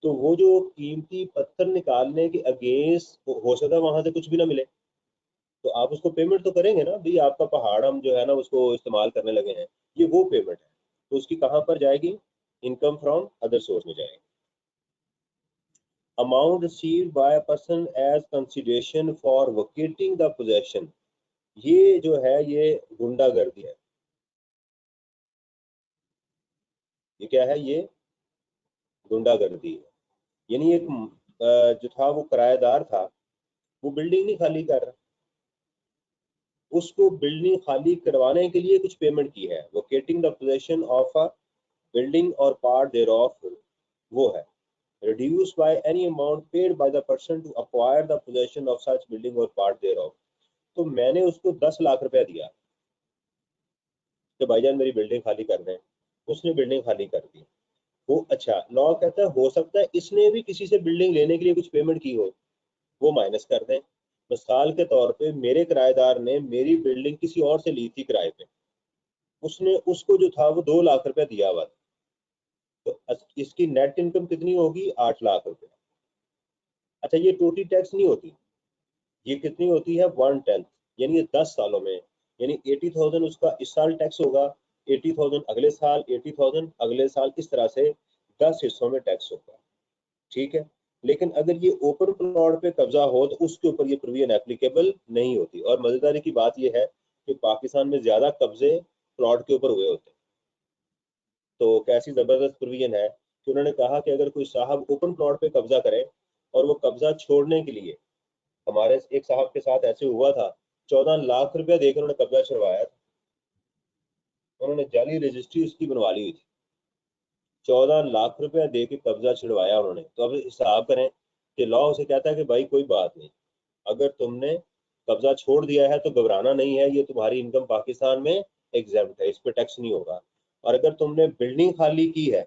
तो वो जो कीमती पत्थर निकालने के अगेंस्ट हो सकता है वहां से कुछ भी ना मिले, तो आप उसको पेमेंट तो करेंगे ना भाई, आपका पहाड़ हम जो है ना उसको इस्तेमाल करने लगे हैं, ये वो पेमेंट है। तो उसकी कहाँ पर जाएगी? इनकम फ्रॉम अदर सोर्स में जाएगी। Amount received by a person as consideration for vacating the possession, ये जो है ये गुंडागर्दी है। ये क्या है? ये गुंडागर्दी है। यानी एक जो था वो किराएदार था, वो बिल्डिंग नहीं खाली कर रहा, उसको बिल्डिंग खाली करवाने के लिए कुछ पेमेंट की है। Vacating the possession of a building और पार्ट देयर ऑफ, वो है reduced by any amount paid by the person to acquire the possession of such building or part thereof। तो मैंने उसको 10 लाख रुपया दिया कि भाईजान मेरी बिल्डिंग खाली कर दें, उसने बिल्डिंग खाली कर दी। वो अच्छा लॉ कहता है हो सकता है इसने भी किसी से बिल्डिंग लेने के लिए कुछ पेमेंट की हो, वो माइनस कर दें। मिसाल के तौर पे मेरे किराएदार ने मेरी बिल्डिंग किसी और से ली थी किराए पे, उसने उसको जो था वो 2 लाख रुपया दिया हुआ था, तो इसकी नेट इनकम कितनी होगी? 8 लाख रुपया। अच्छा ये टोटल टैक्स नहीं होती, ये कितनी होती है? 1/10, यानी ये 10 सालों में, यानी 80,000 उसका इस साल टैक्स होगा, 80,000 अगले साल, 80,000 अगले साल, इस तरह से 10 हिस्सों में टैक्स होगा, ठीक है? लेकिन अगर ये ओपन प्लॉट पे कब्जा हो तो उसके ऊपर ये प्रोविजन एप्लीकेबल नहीं होती। और मजेदारी की बात यह है कि पाकिस्तान में ज्यादा कब्जे प्लॉट के ऊपर हुए होते हैं। तो कैसी जबरदस्त प्रोविजन है कि उन्होंने कहा कि अगर कोई साहब ओपन प्लॉट पे कब्जा करे और वो कब्जा छोड़ने के लिए, हमारे एक साहब के साथ ऐसे हुआ था, 14 लाख रुपया देकर उन्होंने कब्जा छुड़वाया था। उन्होंने जाली रजिस्ट्री उसकी बनवा ली हुई थी, 14 लाख रुपया दे के कब्जा छिड़वाया उन्होंने। तो अब हिसाब करें कि लॉ उसे कहता है कि भाई कोई बात नहीं, अगर तुमने कब्जा छोड़ दिया है तो घबराना नहीं है, ये तुम्हारी इनकम पाकिस्तान में एग्जेम्प्ट है, इस पर टैक्स नहीं होगा। और अगर तुमने बिल्डिंग खाली की है,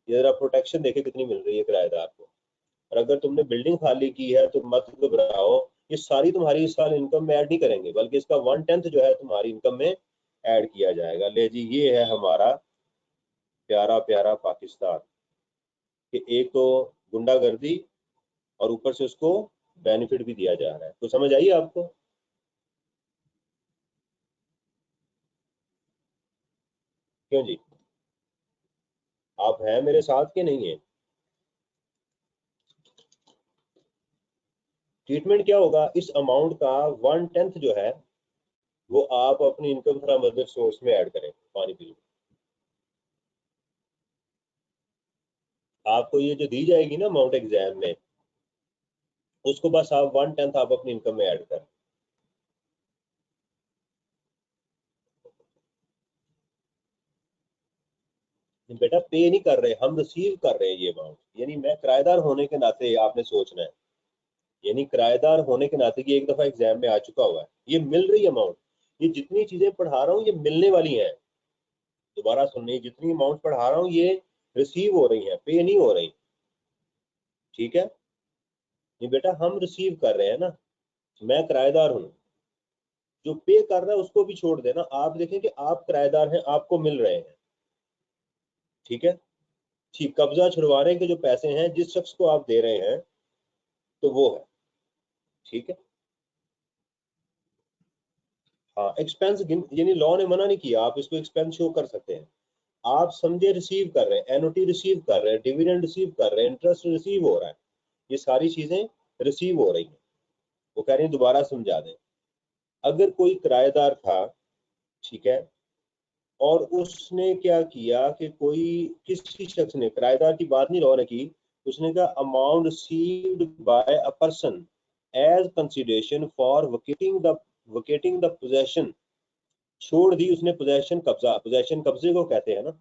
ये जरा प्रोटेक्शन देखे कितनी मिल रही है किराएदार को, और अगर तुमने बिल्डिंग खाली की है तो मत घबराओ, ये सारी तुम्हारी इस साल इनकम में ऐड नहीं करेंगे, बल्कि इसका 1/10 जो है तुम्हारी इनकम में ऐड किया जाएगा। ले जी, ये है हमारा प्यारा प्यारा पाकिस्तान, कि एक तो गुंडागर्दी और ऊपर से उसको बेनिफिट भी दिया जा रहा है। तो समझ आई आपको? क्यों जी? आप हैं मेरे साथ के नहीं है? ट्रीटमेंट क्या होगा, इस अमाउंट का 1/10 जो है वो आप अपनी इनकम फ्रॉम अदर सोर्स में ऐड करें। पानी पी लो। आपको ये जो दी जाएगी ना अमाउंट एग्जाम में, उसको बस आप 1/10 आप अपनी इनकम में ऐड करें। बेटा पे नहीं कर रहे, हम रिसीव कर रहे हैं ये अमाउंट। यानी मैं किराएदार होने के नाते आपने सोचना है, यानी किराएदार होने के नाते ये एक दफा एग्जाम में आ चुका हुआ है, ये मिल रही अमाउंट। ये जितनी चीजें पढ़ा रहा हूँ ये मिलने वाली हैं। दोबारा सुनने, जितनी अमाउंट पढ़ा रहा हूँ ये रिसीव हो रही है, पे नहीं हो रही। ठीक है, ये बेटा हम रिसीव कर रहे हैं ना, मैं किराएदार हूँ। जो पे कर रहा है उसको भी छोड़ देना, आप देखें कि आप किराएदार हैं, आपको मिल रहे हैं। ठीक है, ठीक, कब्जा छुड़वाने के जो पैसे हैं जिस शख्स को आप दे रहे हैं तो वो है। ठीक है, हाँ एक्सपेंस यानी लॉ ने मना नहीं किया, आप इसको एक्सपेंस शो कर सकते हैं। आप समझे रिसीव कर रहे हैं, एनओटी रिसीव कर रहे हैं, डिविडेंड रिसीव कर रहे हैं, इंटरेस्ट रिसीव हो रहा है, ये सारी चीजें रिसीव हो रही हैं। वो कह रही हैं दोबारा समझा दें। अगर कोई किराएदार था, ठीक है, और उसने क्या किया कि कोई किसी शख्स ने, किराएदार की बात नहीं लॉ ने की, उसने कहा amount received by a person as consideration for vacating the possession, छोड़ दी उसने पोजेशन, कब्जा, पोजेशन कब्जे को कहते हैं ना,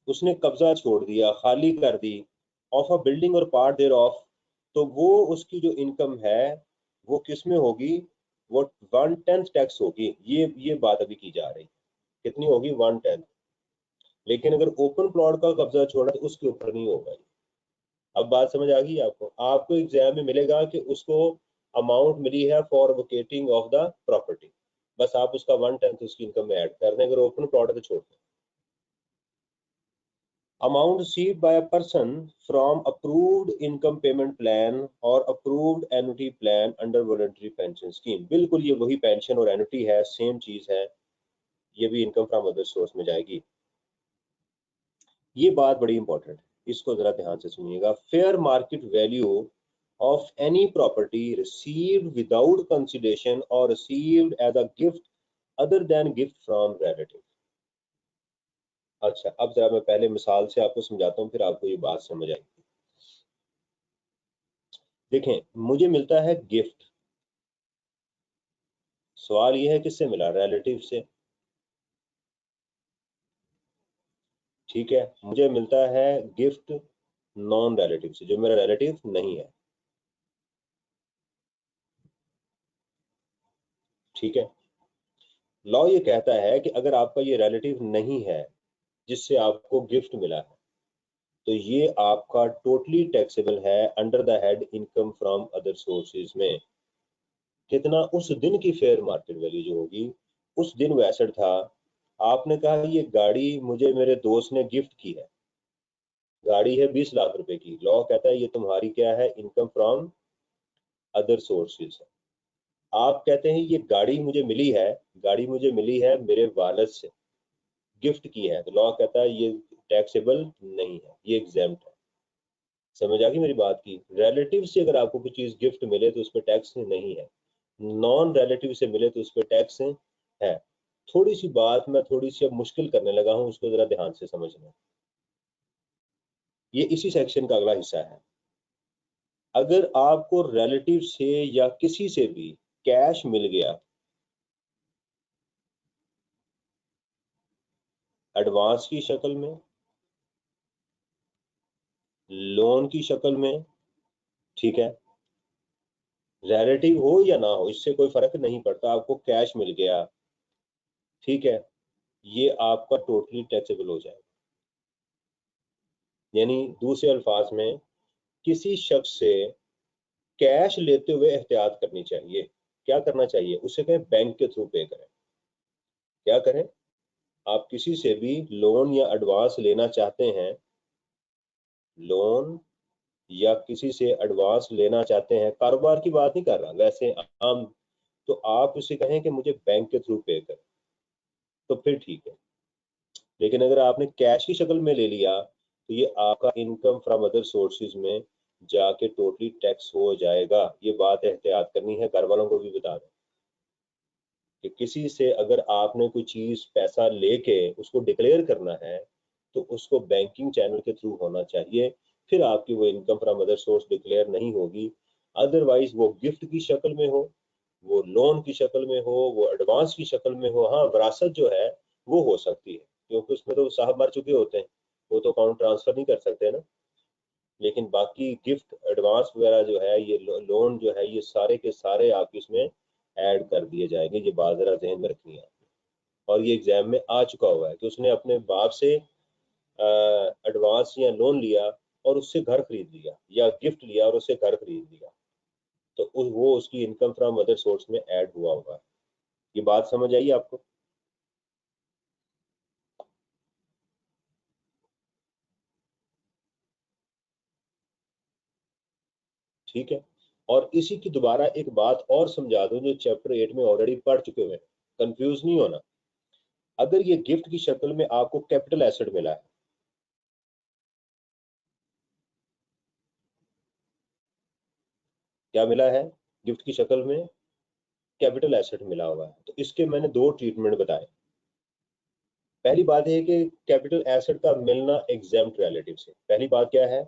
उसने कब्जा छोड़ दिया, खाली कर दी, ऑफ अ बिल्डिंग और पार्ट देयर ऑफ, तो वो उसकी जो इनकम है वो किस में होगी, वो 1/10 टैक्स होगी। ये बात अभी की जा रही है, कितनी होगी, 1/10। लेकिन अगर ओपन प्लॉट का कब्जा छोड़ा तो उसके ऊपर नहीं होगा। अब बात समझ आ गई आपको? आपको एग्जाम में मिलेगा कि उसको अमाउंट मिली है फॉर वोकेटिंग ऑफ द प्रॉपर्टी, बस आप उसका 1/10 उसकी इनकम में ऐड कर दें, अगर ओपन प्लॉट है तो छोड़ दें। Amount received by a person from approved income payment plan or approved annuity plan under voluntary pension scheme, बिल्कुल ये वही पेंशन और एनुटी है, सेम चीज है, ये भी इनकम फ्रॉम अदर सोर्स में जाएगी। ये बात बड़ी इंपॉर्टेंट है, इसको जरा ध्यान से सुनिएगा। Fair market value of any property received without consideration or received as a gift other than gift from relative। अच्छा, अब जरा मैं पहले मिसाल से आपको समझाता हूँ, फिर आपको ये बात समझ आएगी। देखें, मुझे मिलता है गिफ्ट, सवाल ये है किससे मिला, रिलेटिव से। ठीक है, मुझे मिलता है गिफ्ट नॉन रिलेटिव से, जो मेरा रिलेटिव नहीं है। ठीक है, लॉ ये कहता है कि अगर आपका ये रिलेटिव नहीं है जिससे आपको गिफ्ट मिला है, तो ये आपका टोटली टैक्सेबल है under the head income from other sources में। कितना, उस दिन की फेयर मार्केट वैल्यू जो होगी, उस दिन वो एसेट था। आपने कहा ये गाड़ी मुझे मेरे दोस्त ने गिफ्ट की है, गाड़ी है 20 लाख रुपए की, लॉ कहता है ये तुम्हारी क्या है, इनकम फ्रॉम अदर सोर्सेज है। आप कहते हैं ये गाड़ी मुझे मिली है, गाड़ी मुझे मिली है मेरे वालिद से, गिफ्ट की है, तो लॉ कहता है ये टैक्सेबल नहीं है, ये एग्जेम्प्ट है। समझ आ गई मेरी बात की? रिलेटिव से अगर आपको कोई चीज गिफ्ट मिले तो उस पर टैक्स नहीं है, नॉन रिलेटिव से मिले तो उस पर टैक्स है। थोड़ी सी बात मैं थोड़ी सी अब मुश्किल करने लगा हूं, उसको जरा ध्यान से समझना। ये इसी सेक्शन का अगला हिस्सा है। अगर आपको रिलेटिव से या किसी से भी कैश मिल गया, एडवांस की शक्ल में, लोन की शक्ल में, ठीक है, रिलेटिव हो या ना हो इससे कोई फर्क नहीं पड़ता, आपको कैश मिल गया, ठीक है, ये आपका टोटली टैक्सेबल हो जाएगा। यानी दूसरे अल्फाज में, किसी शख्स से कैश लेते हुए एहतियात करनी चाहिए। क्या करना चाहिए, उसे कहें बैंक के थ्रू पे करें। क्या करें, आप किसी से भी लोन या एडवांस लेना चाहते हैं, लोन या किसी से एडवांस लेना चाहते हैं, कारोबार की बात नहीं कर रहा, वैसे आम, तो आप उसे कहें कि मुझे बैंक के थ्रू पे करें, तो फिर ठीक है। लेकिन अगर आपने कैश की शक्ल में ले लिया तो ये आपका इनकम फ्रॉम अदर सोर्सेज में जाके टोटली टैक्स हो जाएगा। ये बात एहतियात करनी है, घर वालों को भी बता दें कि किसी से अगर आपने कोई चीज पैसा लेके उसको डिक्लेयर करना है तो उसको बैंकिंग चैनल के थ्रू होना चाहिए, फिर आपकी वो income from other source declare नहीं होगी। अदरवाइज वो गिफ्ट की शक्ल में हो, वो लोन की शक्ल में हो, वो एडवांस की शक्ल में हो, हाँ विरासत जो है वो हो सकती है क्योंकि उसमें तो साहब मर चुके होते हैं, वो तो अकाउंट ट्रांसफर नहीं कर सकते ना। लेकिन बाकी गिफ्ट एडवांस वगैरह जो है, ये लोन जो है, ये सारे के सारे आप इसमें ऐड कर दिए जाएंगे। ये बात जरा जहन में रखनी है। और ये एग्जाम में आ चुका हुआ है कि उसने अपने बाप से एडवांस या लोन लिया और उससे घर खरीद लिया, या गिफ्ट लिया और उससे घर खरीद लिया, तो वो उसकी इनकम फ्रॉम अदर सोर्स में ऐड हुआ होगा। ये बात समझ आई आपको? ठीक है। और इसी की दोबारा एक बात और समझा दूं जो चैप्टर 8 में ऑलरेडी पढ़ चुके हुए हैं, कंफ्यूज नहीं होना। अगर ये गिफ्ट की शक्ल में आपको कैपिटल एसेट मिला है, क्या मिला है? गिफ्ट की शक्ल में कैपिटल एसेट मिला हुआ है, तो इसके मैंने दो ट्रीटमेंट बताए। पहली बात है कि कैपिटल एसेट का मिलना एग्जाम्प्ट रिलेटिव से। पहली बात क्या है?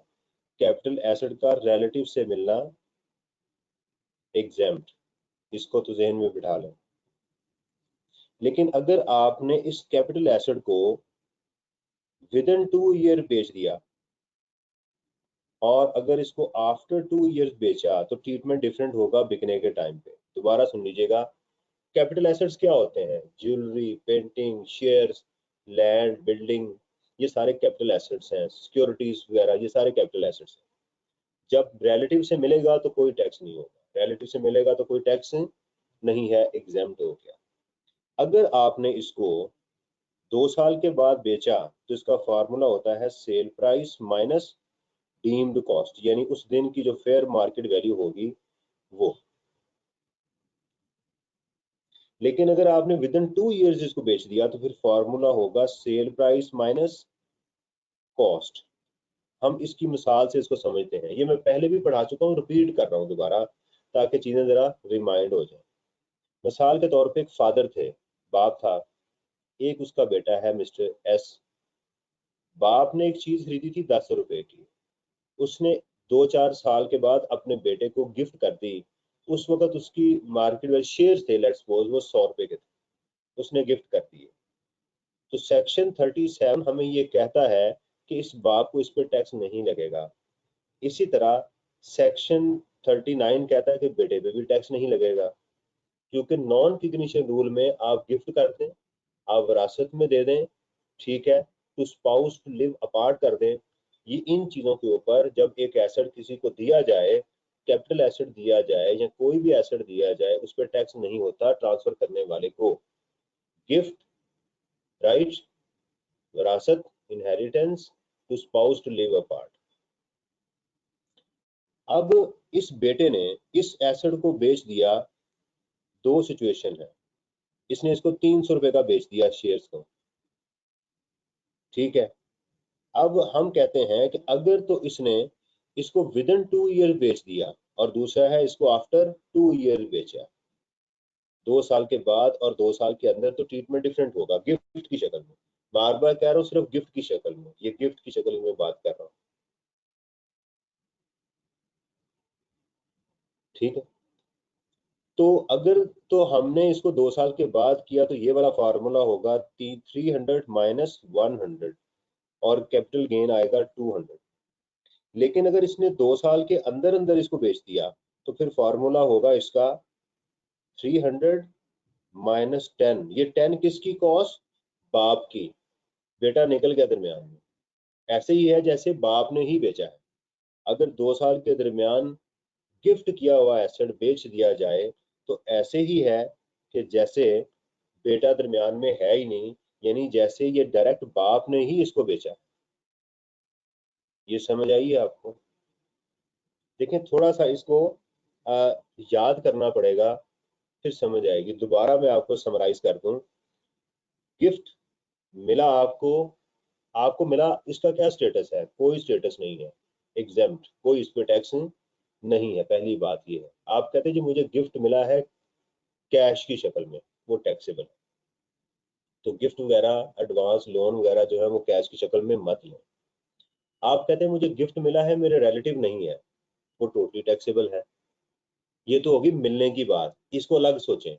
कैपिटल एसेट का रिलेटिव से मिलना एग्जाम्प्ट, इसको तो जहन में बिठा लें। लेकिन अगर आपने इस कैपिटल एसेट को विद इन 2 ईयर बेच दिया और अगर इसको आफ्टर 2 ईयर्स बेचा तो ट्रीटमेंट डिफरेंट होगा बिकने के टाइम पे। दोबारा सुन लीजिएगा, कैपिटल एसेट्स क्या होते हैं? Jewellery, painting, shares, land, building, ये सारे कैपिटल एसेट्स हैं। सिक्योरिटीज वगैरह ये सारे कैपिटल एसेट्स हैं। जब रिलेटिव से मिलेगा तो कोई टैक्स नहीं होगा, रिलेटिव से मिलेगा तो कोई टैक्स नहीं है, एग्जाम्प्ट हो गया। अगर आपने इसको 2 साल के बाद बेचा तो इसका फार्मूला होता है cell price minus deemed cost, यानी उस दिन की जो फेयर मार्केट वैल्यू होगी वो। लेकिन अगर आपने विद इन 2 ईयर्स इसको बेच दिया तो फिर फॉर्मूला होगा सेल प्राइस माइनस कॉस्ट। हम इसकी मिसाल से इसको समझते हैं, ये मैं पहले भी पढ़ा चुका हूँ, रिपीट कर रहा हूँ दोबारा ताकि चीजें जरा रिमाइंड हो जाए। मिसाल के तौर पे एक फादर थे, बाप था, एक उसका बेटा है मिस्टर एस। बाप ने एक चीज खरीदी थी 10 रुपए की, उसने 2-4 साल के बाद अपने बेटे को गिफ्ट कर दी। उस वक्त उसकी मार्केट में शेयर थे, लेट्स सपोज वो 100 रुपए के थे, उसने गिफ्ट कर दिए। तो सेक्शन 37 हमें ये कहता है कि इस बाप को इस पर टैक्स नहीं लगेगा। इसी तरह सेक्शन 39 कहता है कि बेटे पे भी टैक्स नहीं लगेगा, क्योंकि नॉन किग्निशन रूल में आप गिफ्ट कर दें, आप विरासत में दे दें, ठीक है, to spouse to live apart कर दें, ये इन चीजों के ऊपर जब एक एसेट किसी को दिया जाए, कैपिटल एसेट दिया जाए या कोई भी एसेट दिया जाए, उस पर टैक्स नहीं होता ट्रांसफर करने वाले को। गिफ्ट, राइट, विरासत, inheritance, to spouse to live apart. अब इस बेटे ने इस एसेट को बेच दिया, दो सिचुएशन है। इसने इसको 300 रुपए का बेच दिया शेयर्स को, ठीक है। अब हम कहते हैं कि अगर तो इसने इसको विद इन 2 ईयर बेच दिया और दूसरा है इसको आफ्टर 2 ईयर बेचा, 2 साल के बाद और 2 साल के अंदर, तो ट्रीटमेंट डिफरेंट होगा गिफ्ट की शक्ल में। बार बार कह रहा हूँ सिर्फ गिफ्ट की शक्ल में, ये गिफ्ट की शक्ल में बात कर रहा हूँ, ठीक है। तो अगर तो हमने इसको 2 साल के बाद किया तो ये वाला फार्मूला होगा 300 माइनस 100 और कैपिटल गेन आएगा 200। लेकिन अगर इसने 2 साल के अंदर अंदर इसको बेच दिया तो फिर फॉर्मूला होगा इसका 300 माइनस 10। ये 10 किसकी कॉस्ट? बाप की, बेटा निकल गया दरमियान में। ऐसे ही है जैसे बाप ने ही बेचा है। अगर 2 साल के दरमियान गिफ्ट किया हुआ एसेट बेच दिया जाए तो ऐसे ही है कि जैसे बेटा दरमियान में है ही नहीं, यानी जैसे ये डायरेक्ट बाप ने ही इसको बेचा। ये समझ आइए आपको? देखें थोड़ा सा इसको आ, याद करना पड़ेगा, फिर समझ आएगी। दोबारा मैं आपको समराइज कर दूं। गिफ्ट मिला आपको, आपको मिला, इसका क्या स्टेटस है? कोई स्टेटस नहीं है, एग्जेम्प्ट, कोई इस पे टैक्स नहीं है। पहली बात ये है। आप कहते हैं जी मुझे गिफ्ट मिला है कैश की शक्ल में, वो टैक्सेबल है। तो गिफ्ट वगैरह, एडवांस लोन वगैरह जो है वो कैश की शक्ल में मत लें। आप कहते हैं मुझे गिफ्ट मिला है, मेरे रिलेटिव नहीं है, वो टोटली टैक्सेबल है। ये तो होगी मिलने की बात, इसको अलग सोचें।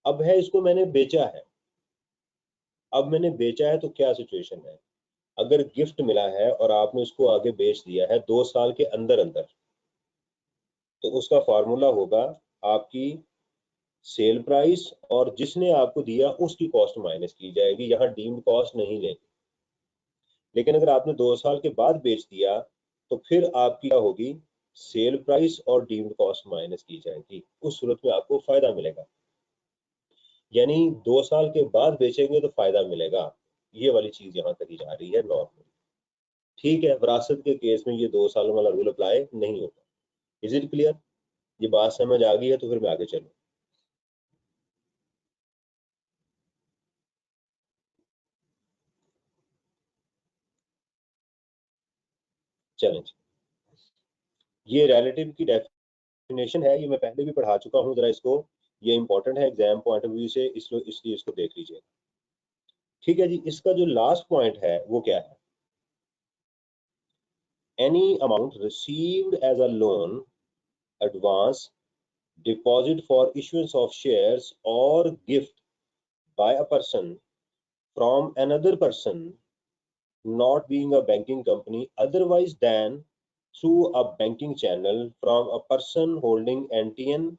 अब है इसको मैंने बेचा है, अब मैंने बेचा है तो क्या सिचुएशन है? अगर गिफ्ट मिला है और आपने उसको आगे बेच दिया है 2 साल के अंदर अंदर, तो उसका फार्मूला होगा आपकी सेल प्राइस और जिसने आपको दिया उसकी कॉस्ट माइनस की जाएगी, यहाँ डीम्ड कॉस्ट नहीं लेंगे। लेकिन अगर आपने 2 साल के बाद बेच दिया तो फिर आपकी क्या होगी? सेल प्राइस और डीम्ड कॉस्ट माइनस की जाएगी, उस सूरत में आपको फायदा मिलेगा। यानी 2 साल के बाद बेचेंगे तो फायदा मिलेगा, ये वाली चीज यहाँ कही जा रही है नॉर्मल। ठीक है, विरासत के केस में ये 2 साल वाला रूल अप्लाई नहीं होगा। Is it clear? ये बात समझ आ गई है तो फिर मैं आगे चलूँ। चलें, ये रिलेटिव की डेफिनेशन है, ये मैं पहले भी पढ़ा चुका हूँ, जरा इसको, ये इंपॉर्टेंट है एग्जाम पॉइंट ऑफ व्यू से, इसलिए इसको देख लीजिए। ठीक है जी, इसका जो लास्ट पॉइंट है वो क्या है? Any amount received as a loan, advance, deposit for issuance of shares or gift by a person from another person not being a banking company otherwise than through a banking channel from a person holding NTN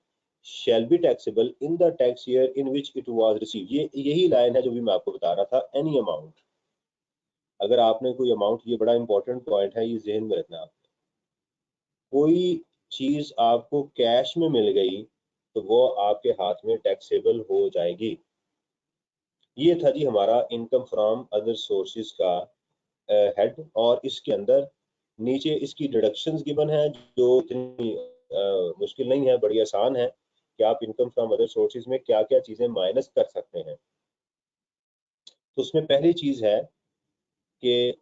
shall be taxable in the tax year in which it was received। ये यही line है जो भी मैं आपको बता रहा था, एनी अमाउंट। अगर आपने कोई अमाउंट, ये बड़ा इंपॉर्टेंट पॉइंट है, ये जहन में रखना आप, कोई चीज आपको कैश में मिल गई तो वो आपके हाथ में टैक्सेबल हो जाएगी। ये था जी हमारा इनकम फ्रॉम अदर सोर्सेज का हेड, और इसके अंदर नीचे इसकी डिडक्शंस गिवन है जो इतनी मुश्किल नहीं है, बड़ी आसान है कि आप इनकम फ्रॉम अदर सोर्सेज में क्या क्या चीजें माइनस कर सकते हैं। तो उसमें पहली चीज है कि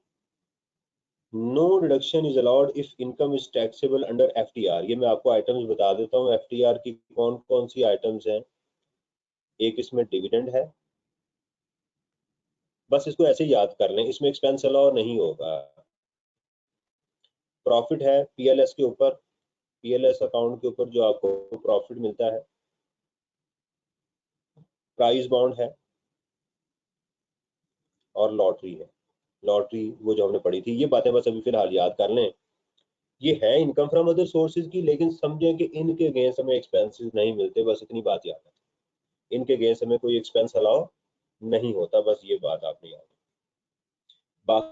no deduction is allowed if income is taxable under FTR. ये मैं आपको आइटम्स बता देता हूँ एफटीआर की कौन कौन सी आइटम्स हैं। एक इसमें डिविडेंड है, बस इसको ऐसे ही याद कर लें, इसमें एक्सपेंस अलाउ नहीं होगा। प्रॉफिट है पीएलएस के ऊपर, पीएलएस अकाउंट के ऊपर जो आपको प्रॉफिट मिलता है। प्राइस बॉन्ड है और लॉटरी है। लॉटरी वो जो हमने पढ़ी थी, ये बातें बस अभी फिलहाल याद कर लें। ये है इनकम फ्रॉम अदर सोर्सेज की, लेकिन समझें कि इनके अगेंस्ट हमें एक्सपेंसेस नहीं मिलते, बस इतनी बात याद है। इनके अगेंस्ट हमें कोई एक्सपेंस अलाउ नहीं होता, बस ये बात आपने याद। बाकी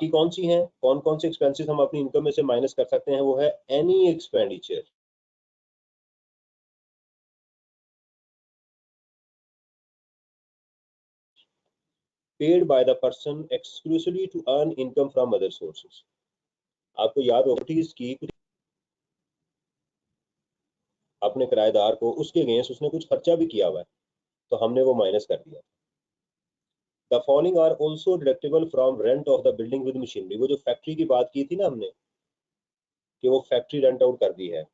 कौन सी हैं, कौन कौन से एक्सपेंसेस हम अपनी इनकम में से माइनस कर सकते हैं? वो है any expenditure paid by the person exclusively to earn income from other sources. आपको याद होगा की अपने किराएदार को, उसके अगेंस्ट उसने कुछ खर्चा भी किया हुआ है, तो हमने वो माइनस कर दिया। The following are also deductible from rent of the building with machinery. वो जो फैक्ट्री की बात की थी ना हमने, कि वो फैक्ट्री रेंट आउट कर दी है,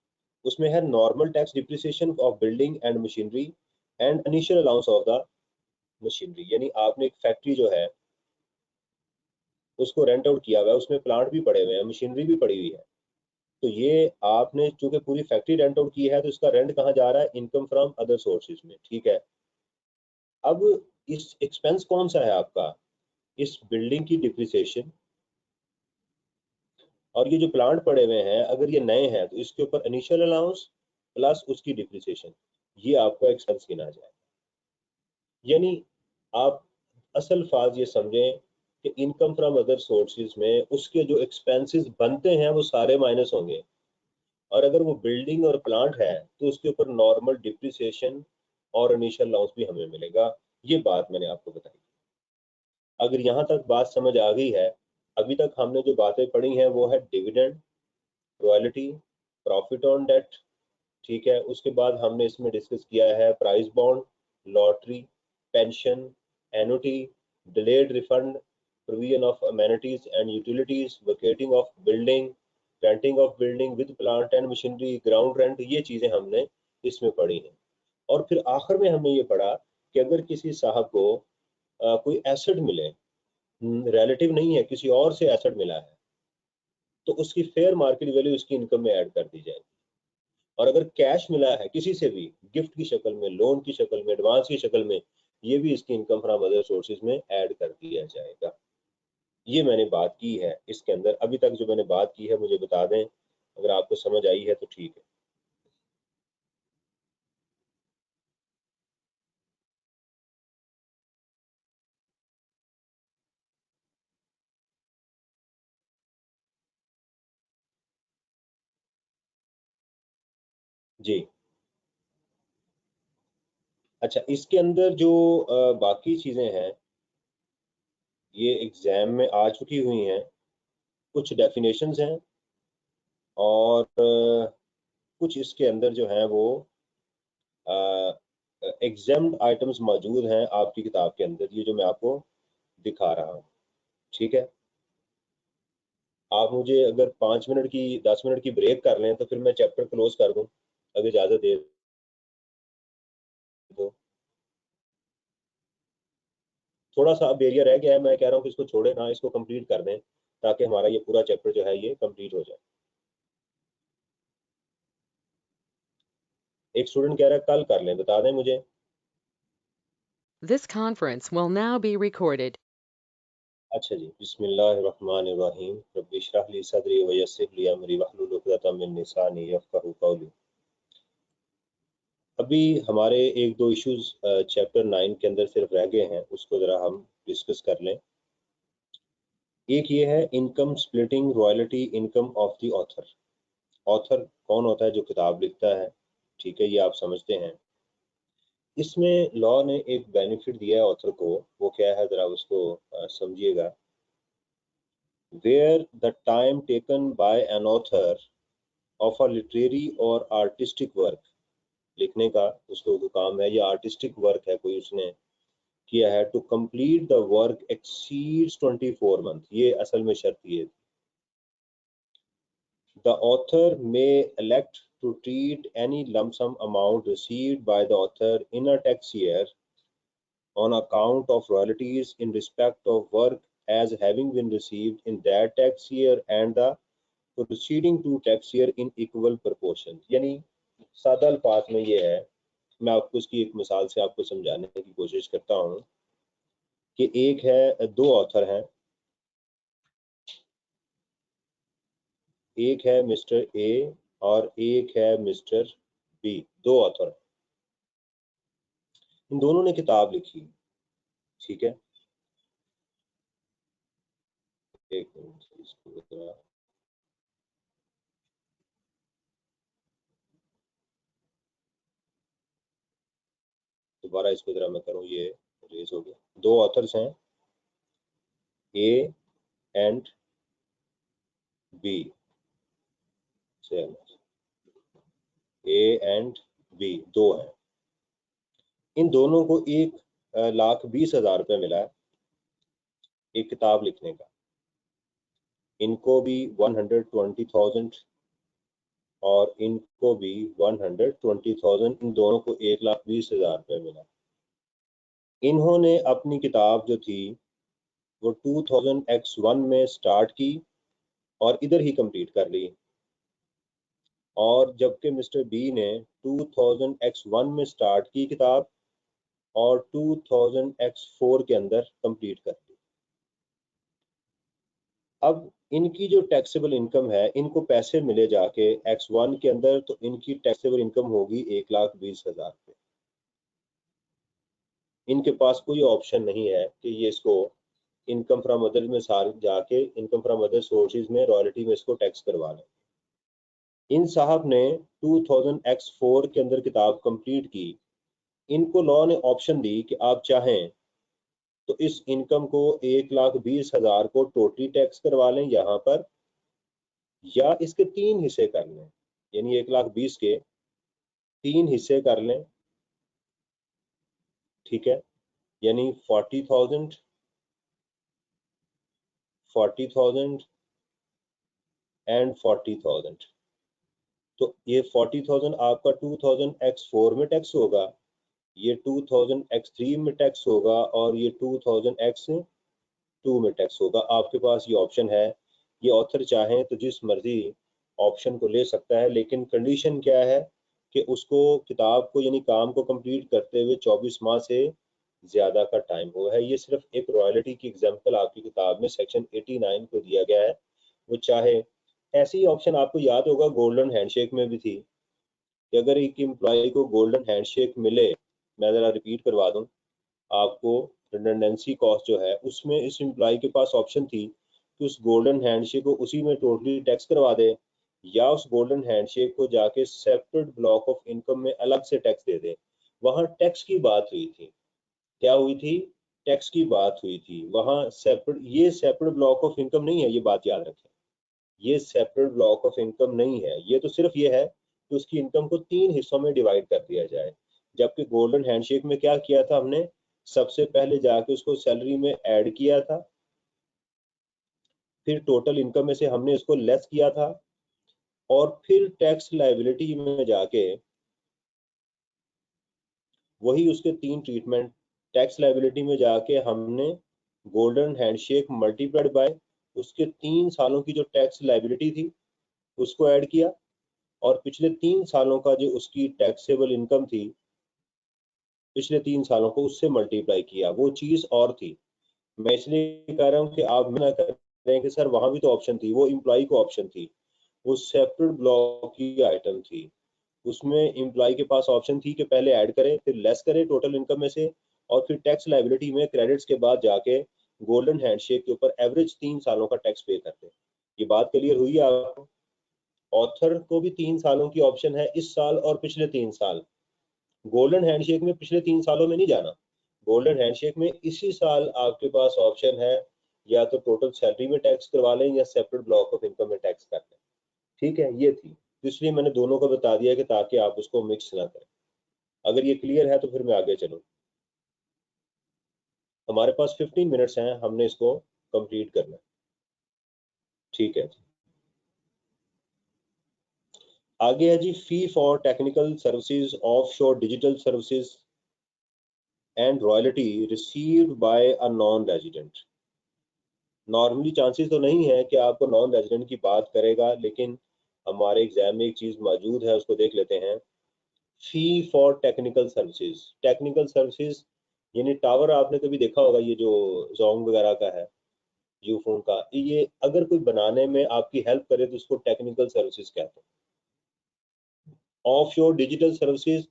उसमें है normal tax depreciation of building and machinery and initial allowance of the machinery. यानी आपने एक फैक्ट्री जो है उसको रेंट आउट किया हुआ है, उसमें प्लांट भी पड़े हुए हैं, मशीनरी भी पड़ी हुई है, तो ये आपने चूंकि पूरी फैक्ट्री रेंट आउट की है तो इसका रेंट कहाँ जा रहा है? इनकम फ्रॉम अदर सोर्सेज में। ठीक है, अब इस एक्सपेंस कौन सा है आपका? इस बिल्डिंग की डिप्रिसिएशन, और ये जो प्लांट पड़े हुए हैं अगर ये नए हैं तो इसके ऊपर इनिशियल अलाउंस प्लस उसकी डिप्रिसिएशन, ये आपका एक्सपेंस गिना जाए। यानी आप असल फाज ये समझें कि इनकम फ्रॉम अदर सोर्सेज में उसके जो एक्सपेंसेस बनते हैं वो सारे माइनस होंगे, और अगर वो बिल्डिंग और प्लांट है तो उसके ऊपर नॉर्मल डिप्रिसिएशन और इनिशियल अलाउंस भी हमें मिलेगा। ये बात मैंने आपको बताई। अगर यहाँ तक बात समझ आ गई है, अभी तक हमने जो बातें पढ़ी हैं वो है dividend, royalty, profit on debt, ठीक है। उसके बाद हमने इसमें डिस्कस किया है prize bond, lottery, pension, annuity, delayed refund, provision of amenities and utilities, vacating of building, renting of building with plant and machinery, ground rent, ये चीजें हमने इसमें पढ़ी हैं। और फिर आखिर में हमने ये पढ़ा कि अगर किसी साहब को कोई एसेट मिले, रिलेटिव नहीं है, किसी और से एसेट मिला है, तो उसकी फेयर मार्केट वैल्यू उसकी इनकम में ऐड कर दी जाएगी। और अगर कैश मिला है किसी से भी, गिफ्ट की शक्ल में, लोन की शक्ल में, एडवांस की शक्ल में, ये भी इसकी इनकम फ्रॉम अदर सोर्सेज में ऐड कर दिया जाएगा। ये मैंने बात की है इसके अंदर। अभी तक जो मैंने बात की है मुझे बता दें, अगर आपको समझ आई है तो ठीक है। जी। अच्छा, इसके अंदर जो बाकी चीजें हैं ये एग्जाम में आ चुकी हुई हैं। कुछ डेफिनेशंस हैं और कुछ इसके अंदर जो है वो एग्जाम्ड आइटम्स मौजूद हैं आपकी किताब के अंदर, ये जो मैं आपको दिखा रहा हूँ। ठीक है। आप मुझे अगर 5 मिनट की 10 मिनट की ब्रेक कर लें तो फिर मैं चैप्टर क्लोज कर दूं, अगर इजाजत दे दो। थोड़ा सा अब एरिया रह गया है, मैं कह रहा हूँ कि इसको छोड़े ना, इसको कंप्लीट कर दें ताकि हमारा ये पूरा चैप्टर जो है ये कंप्लीट हो जाए। एक स्टूडेंट कह रहा है कल कर लें, बता दें मुझे। This conference will now be recorded. अच्छा जी, बिस्मिल्लाहिर्रहमानिर्रहीम, रब्बि इश्रह ली सदरी व यस्सिर ली अमरी वहलुल उक़दतम मिन लिसानी यफ़क़हू क़ौली। अभी हमारे एक दो इश्यूज चैप्टर 9 के अंदर सिर्फ रह गए हैं, उसको ज़रा हम डिस्कस कर लें। एक ये है income splitting royalty income of the author. Author कौन होता है? जो किताब लिखता है। ठीक है, ये आप समझते हैं। इसमें लॉ ने एक बेनिफिट दिया है ऑथर को, वो क्या है ज़रा उसको समझिएगा। Where the time taken by an author of a literary और आर्टिस्टिक वर्क, लिखने का उसको जो काम है या आर्टिस्टिक वर्क है कोई उसने किया है, to complete the work exceeds 24 month, ये असल में शर्त ये। The author may elect to treat any lump sum amount received by the author in a tax year on account of royalties in respect of work as having been received in that tax year and the proceeding to tax year in equal proportion। यानी सादा अल्फाज में ये है, मैं आपको इसकी एक मिसाल से आपको समझाने की कोशिश करता हूँ कि एक है, दो ऑथर हैं, एक है मिस्टर ए और एक है मिस्टर बी, दो ऑथर। इन दोनों ने किताब लिखी। ठीक है, एक मिनट इसको जरा दोबारा इसको जरा मैं करूँ, ये रेज हो गया। दो ऑथर्स हैं, A and B, A and B दो हैं। इन दोनों को 1,20,000 रुपये मिला है एक किताब लिखने का। इनको भी 120,000 और इनको भी 120,000, इन दोनों को 1,20,000 रुपये मिला। इन्होंने अपनी किताब जो थी वो 2000X1 में स्टार्ट की और इधर ही कंप्लीट कर ली, और जबकि मिस्टर बी ने 2000X1 में स्टार्ट की किताब और 2000X4 के अंदर कंप्लीट कर ली। अब इनकी जो टैक्सेबल इनकम है, इनको पैसे मिले जाके X1 के अंदर, तो इनकी टैक्सेबल इनकम होगी 1,20,000 रुपये। इनके पास कोई ऑप्शन नहीं है कि ये इसको इनकम फ्रॉम अदर में सार जाके इनकम फ्रॉम अदर सोर्सेज में रॉयल्टी में इसको टैक्स करवा लें। इन साहब ने 2000X4 के अंदर किताब कंप्लीट की। इनको लॉ ने ऑप्शन दी कि आप चाहें तो इस इनकम को 1,20,000 को टोटली टैक्स करवा लें यहाँ पर, या इसके 3 हिस्से कर लें, यानी 1,20,000 के 3 हिस्से कर लें, ठीक है, यानी 40,000 एंड 40,000। तो ये 40,000 आपका 2000 x4 में टैक्स होगा, ये 2000 x3 में टैक्स होगा, और ये 2000 x2 में टैक्स होगा। आपके पास ये ऑप्शन है। ये ऑथर चाहें तो जिस मर्जी ऑप्शन को ले सकता है, लेकिन कंडीशन क्या है कि उसको किताब को यानी काम को कंप्लीट करते हुए 24 माह से ज्यादा का टाइम हुआ है। ये सिर्फ एक रॉयल्टी की एग्जांपल आपकी किताब में सेक्शन 89 को दिया गया है। वो चाहे ऐसी ही ऑप्शन आपको याद होगा गोल्डन हैंडशेक में भी थी कि अगर एक एम्प्लॉय को गोल्डन हैंडशेक मिले, मैं ज़रा रिपीट करवा दूं आपको, रिडंडेंसी कॉस्ट जो है उसमें इस एम्प्लॉय के पास ऑप्शन थी कि उस गोल्डन हैंडशेक को उसी में टोटली टैक्स करवा दे, या उस गोल्डन हैंडशेक को जाके सेपरेट ब्लॉक ऑफ इनकम में अलग से टैक्स दे दे। वहां टैक्स की बात हुई थी, क्या हुई थी, टैक्स की बात हुई थी वहां। सेपरेट, ये सेपरेट ब्लॉक ऑफ इनकम नहीं है, ये बात याद रखें। ये सेपरेट ब्लॉक ऑफ इनकम नहीं है, ये तो सिर्फ ये है कि उसकी इनकम को 3 हिस्सों में डिवाइड कर दिया जाए। जबकि गोल्डन हैंडशेक में क्या किया था हमने, सबसे पहले जाके उसको सैलरी में ऐड किया था, फिर टोटल इनकम में से हमने इसको लेस किया था, और फिर टैक्स लायबिलिटी में जाके वही उसके 3 ट्रीटमेंट, टैक्स लायबिलिटी में जाके हमने गोल्डन हैंडशेक मल्टीप्लाइड बाय उसके 3 सालों की जो टैक्स लायबिलिटी थी उसको ऐड किया, और पिछले 3 सालों का जो उसकी टैक्सेबल इनकम थी पिछले 3 सालों को उससे मल्टीप्लाई किया। वो चीज और थी। मैं इसलिए कह रहा हूँ कि आप ना करें कि सर वहां भी तो ऑप्शन थी, वो इम्प्लॉय को ऑप्शन थी, वो सेपरेट ब्लॉक की आइटम थी। उसमें एम्प्लॉय के पास ऑप्शन थी कि पहले ऐड करें फिर लेस करें टोटल इनकम में से, और फिर टैक्स लायबिलिटी में क्रेडिट्स के बाद जाके गोल्डन हैंडशेक के ऊपर एवरेज 3 सालों का टैक्स पे करते। ये बात क्लियर हुई है आपको? ऑथर को भी 3 सालों की ऑप्शन है, इस साल और पिछले 3 साल। गोल्डन हैंडशेक में पिछले 3 सालों में नहीं जाना, गोल्डन हैंडशेक में इसी साल आपके पास ऑप्शन है, या तो टोटल सैलरी में टैक्स करवा लें या सेपरेट ब्लॉक ऑफ इनकम में टैक्स कर लें। ठीक है, ये थी, तो इसलिए मैंने दोनों को बता दिया कि ताकि आप उसको मिक्स ना करें। अगर ये क्लियर है तो फिर मैं आगे चलूँ। हमारे पास 15 मिनट्स हैं, हमने इसको कंप्लीट करना है। ठीक है, आगे है जी fee for technical services offshore digital services and royalty received by a non resident. Normally chances तो नहीं है कि आपको नॉन रेजिडेंट की बात करेगा, लेकिन हमारे एग्जाम में एक चीज मौजूद है, उसको देख लेते हैं। फी for technical services, technical services यानी टावर आपने कभी देखा होगा, ये जो जोंग वगैरह का है, यूफोन का, ये अगर कोई बनाने में आपकी हेल्प करे तो उसको टेक्निकल सर्विसेज कहते हैं। Offshore digital services,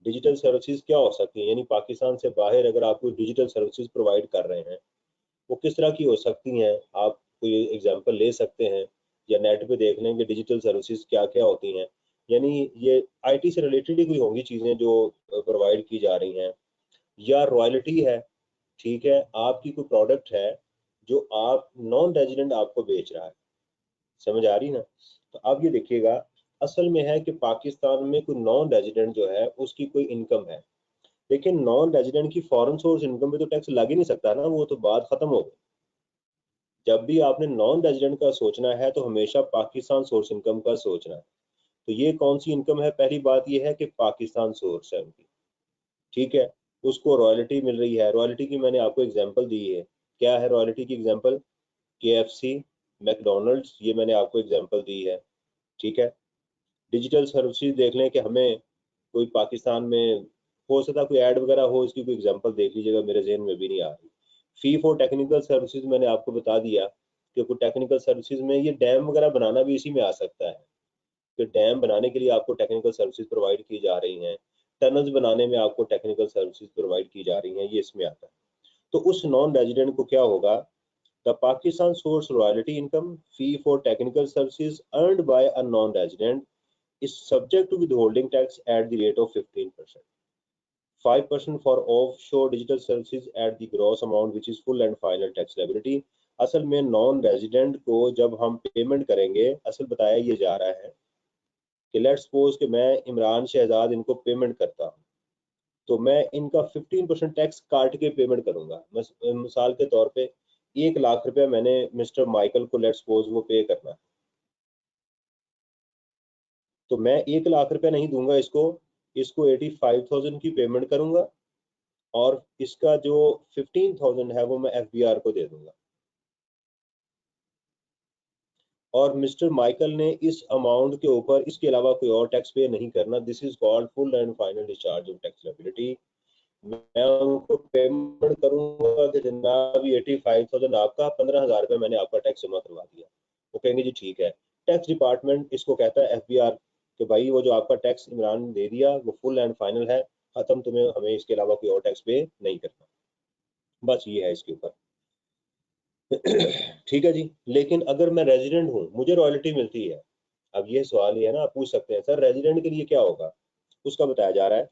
digital services क्या हो सकती है, यानी पाकिस्तान से बाहर अगर आप कोई डिजिटल सर्विसेज प्रोवाइड कर रहे हैं, वो किस तरह की हो सकती हैं, आप कोई एग्जांपल ले सकते हैं, या नेट पे देख लें कि डिजिटल सर्विसेज क्या क्या होती हैं। यानी ये आईटी से रिलेटेड ही कोई होंगी चीज़ें जो प्रोवाइड की जा रही हैं, या रॉयल्टी है। ठीक है, आपकी कोई प्रोडक्ट है जो आप नॉन रेजिडेंट आपको बेच रहा है, समझ आ रही ना? तो अब ये देखिएगा, असल में है कि पाकिस्तान में कोई नॉन रेजिडेंट जो है उसकी कोई इनकम है, लेकिन नॉन रेजिडेंट की फॉरेन सोर्स इनकम पे तो टैक्स लग ही नहीं सकता ना, वो तो बात खत्म हो गई। जब भी आपने नॉन रेजिडेंट का सोचना है तो हमेशा पाकिस्तान सोर्स इनकम का सोचना है। तो ये कौन सी इनकम है, पहली बात ये है कि पाकिस्तान सोर्स है उनकी। ठीक है, उसको रॉयल्टी मिल रही है। रॉयल्टी की मैंने आपको एग्जांपल दी है, क्या है रॉयल्टी की एग्जांपल, केएफसी, मैकडोनल्ड्स, ये मैंने आपको एग्जांपल दी है। ठीक है, डिजिटल सर्विसेज देख लें कि हमें कोई पाकिस्तान में हो सकता कोई ऐड वगैरह हो, इसकी कोई एग्जांपल देख लीजिएगा, मेरे जहन में भी नहीं आ रही। फी फॉर टेक्निकल सर्विसेज मैंने आपको बता दिया कि कोई टेक्निकल सर्विसेज में ये डैम वगैरह बनाना भी इसी में आ सकता है, कि डैम बनाने के लिए आपको टेक्निकल सर्विसेज प्रोवाइड की जा रही हैं, टनल्स बनाने में आपको टेक्निकल सर्विसेज प्रोवाइड की जा रही हैं, ये इसमें आता है। तो उस नॉन रेजिडेंट को क्या होगा, the Pakistan source royalty income fee for technical services earned bye a non resident is subject to withholding tax at the rate of 15%. 5% for offshore digital services at the gross amount which is full and final tax liability. असल में non resident को जब हम payment करेंगे, असल बताया ये जा रहा है कि लेट्स सपोज कि मैं इमरान शहजाद इनको पेमेंट करता हूँ, तो मैं इनका 15% टैक्स काट के पेमेंट करूंगा। मिसाल के तौर पे 1 लाख रुपया मैंने मिस्टर माइकल को लेट्स सपोज वो पे करना है, तो मैं 1 लाख रुपया नहीं दूंगा इसको 85,000 की पेमेंट करूंगा और इसका जो 15,000 है वो मैं एफबीआर को दे दूंगा। और मिस्टर माइकल ने इस अमाउंट के ऊपर इसके अलावा कोई और टैक्स पे नहीं करना। This is called full and final discharge of tax liability. मैं उनको पेमेंट करूंगा कि जनाब 85,000 आपका, 15,000 रुपये मैंने आपका टैक्स जमा करवा दिया। वो कहेंगे जी ठीक है। टैक्स डिपार्टमेंट इसको कहता है एफबीआर कि भाई वो जो आपका टैक्स इमरान ने दे दिया वो फुल एंड फाइनल है, खत्म, तुम्हें हमें इसके अलावा कोई और टैक्स पे नहीं करना। बस ये है इसके ऊपर। ठीक है जी। लेकिन अगर मैं रेजिडेंट हूँ, मुझे रॉयल्टी मिलती है। अब ये सवाल ये है ना, आप पूछ सकते हैं सर रेजिडेंट के लिए क्या होगा, उसका बताया जा रहा है।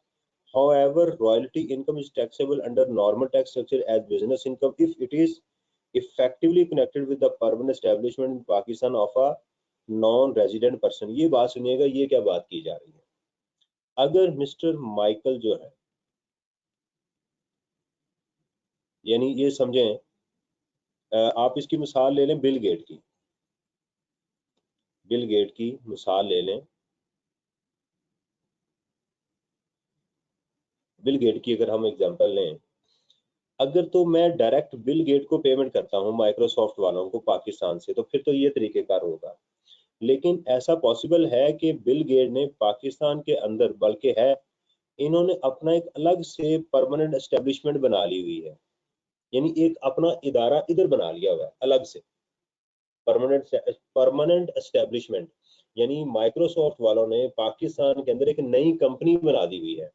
However, royalty income is taxable under normal tax structure as business income if it is effectively connected with the permanent establishment in Pakistan of a non-resident person। ये बात सुनिएगा, ये क्या बात की जा रही है। अगर मिस्टर माइकल जो है, यानी ये समझें, आप इसकी मिसाल ले लें बिल गेट की। बिल गेट की मिसाल ले लें। बिल गेट की अगर हम एग्जांपल लें, अगर तो मैं डायरेक्ट बिल गेट को पेमेंट करता हूं माइक्रोसॉफ्ट वालों को पाकिस्तान से, तो फिर तो ये तरीकेकार होगा। लेकिन ऐसा पॉसिबल है कि बिल गेट ने पाकिस्तान के अंदर, बल्कि है, इन्होंने अपना एक अलग से परमानेंट एस्टेब्लिशमेंट बना ली हुई है, यानी एक अपना इदारा इधर बना लिया हुआ है अलग से, परमानेंट एस्टेब्लिशमेंट। यानी माइक्रोसॉफ्ट वालों ने पाकिस्तान के अंदर एक नई कंपनी बना दी हुई है।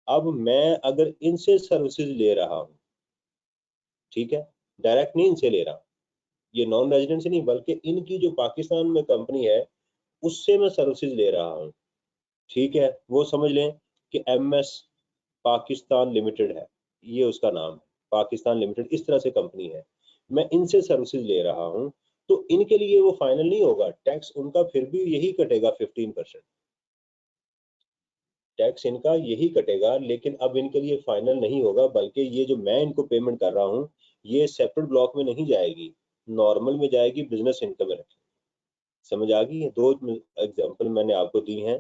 अब मैं अगर इनसे सर्विसेज ले रहा हूँ, ठीक है, डायरेक्ट नहीं इनसे ले रहा, ये नॉन रेजिडेंट से नहीं, बल्कि इनकी जो पाकिस्तान में कंपनी है उससे मैं सर्विसेज ले रहा हूँ, ठीक है। वो समझ लें कि MS पाकिस्तान लिमिटेड है, ये उसका नाम है, पाकिस्तान लिमिटेड इस तरह से कंपनी है, मैं इनसे सर्विसेज ले रहा हूँ, तो इनके लिए वो फाइनल नहीं होगा टैक्स, उनका फिर भी यही कटेगा 15%, टैक्स इनका यही कटेगा। लेकिन अब इनके लिए फाइनल नहीं होगा, बल्कि ये जो मैं इनको पेमेंट कर रहा हूँ ये सेपरेट ब्लॉक में नहीं जाएगी, नॉर्मल में जाएगी, बिजनेस इनकम में रखेगी। समझ आ गई है? दो एग्जांपल मैंने आपको दी हैं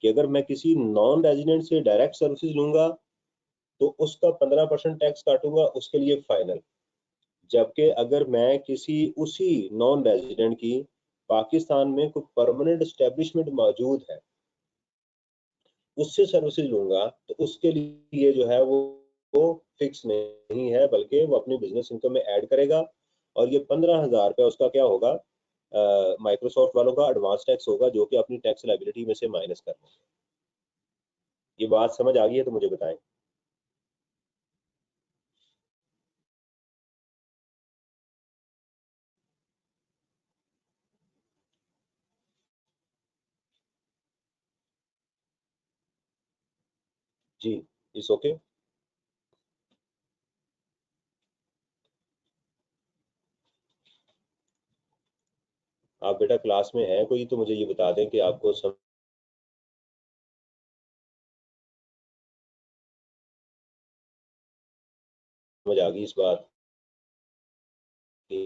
कि अगर मैं किसी नॉन रेजिडेंट से डायरेक्ट सर्विसेज लूंगा तो उसका 15% टैक्स काटूंगा, उसके लिए फाइनल। जबकि अगर मैं किसी उसी नॉन रेजिडेंट की पाकिस्तान में कोई परमानेंट एस्टेब्लिशमेंट मौजूद है उससे सर्विसेज लूंगा, तो उसके लिए जो है वो फिक्स नहीं है, बल्कि वो अपनी बिजनेस इनकम में ऐड करेगा। और ये 15,000 रुपया उसका क्या होगा, माइक्रोसॉफ्ट वालों का एडवांस टैक्स होगा, जो कि अपनी टैक्स लायबिलिटी में से माइनस करना है। ये बात समझ आ गई है तो मुझे बताएं। जी, इस ओके। आप बेटा क्लास में हैं कोई, तो मुझे ये बता दें कि आपको समझ आ गई इस बात की।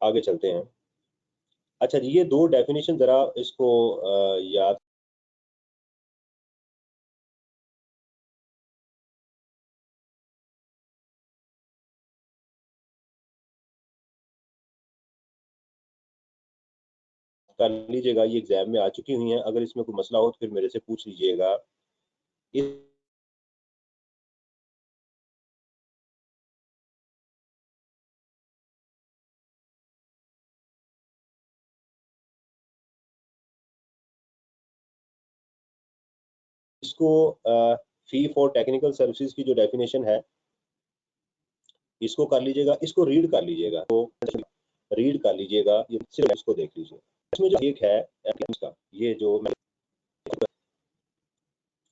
आगे चलते हैं। अच्छा जी, ये दो डेफिनेशन जरा इसको याद कर लीजिएगा, ये एग्जाम में आ चुकी हुई हैं। अगर इसमें कोई मसला हो तो फिर मेरे से पूछ लीजिएगा। इसको फी फॉर टेक्निकल सर्विसेज की जो डेफिनेशन है इसको कर लीजिएगा, इसको रीड कर लीजिएगा, तो रीड कर लीजिएगा, ये सिर्फ इसको देख लीजिए। इसमें जो एक है का ये जो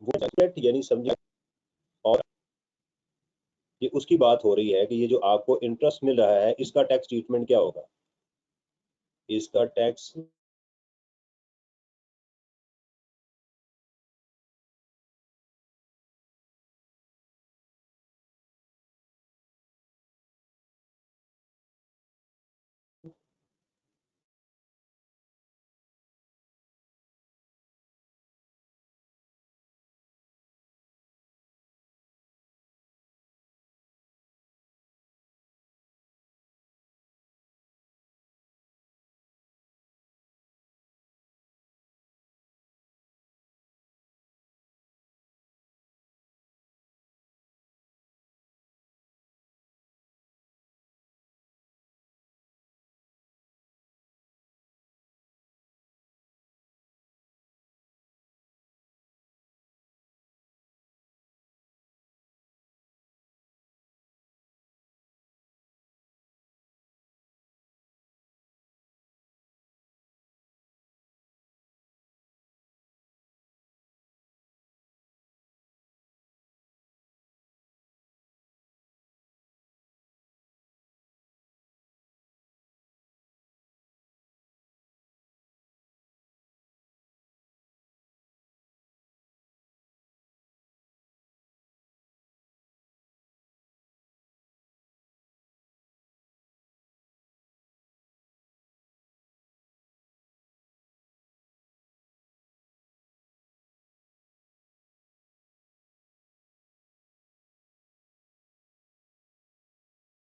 वो यानी समझिए, और ये उसकी बात हो रही है कि ये जो आपको इंटरेस्ट मिल रहा है इसका टैक्स ट्रीटमेंट क्या होगा, इसका टैक्स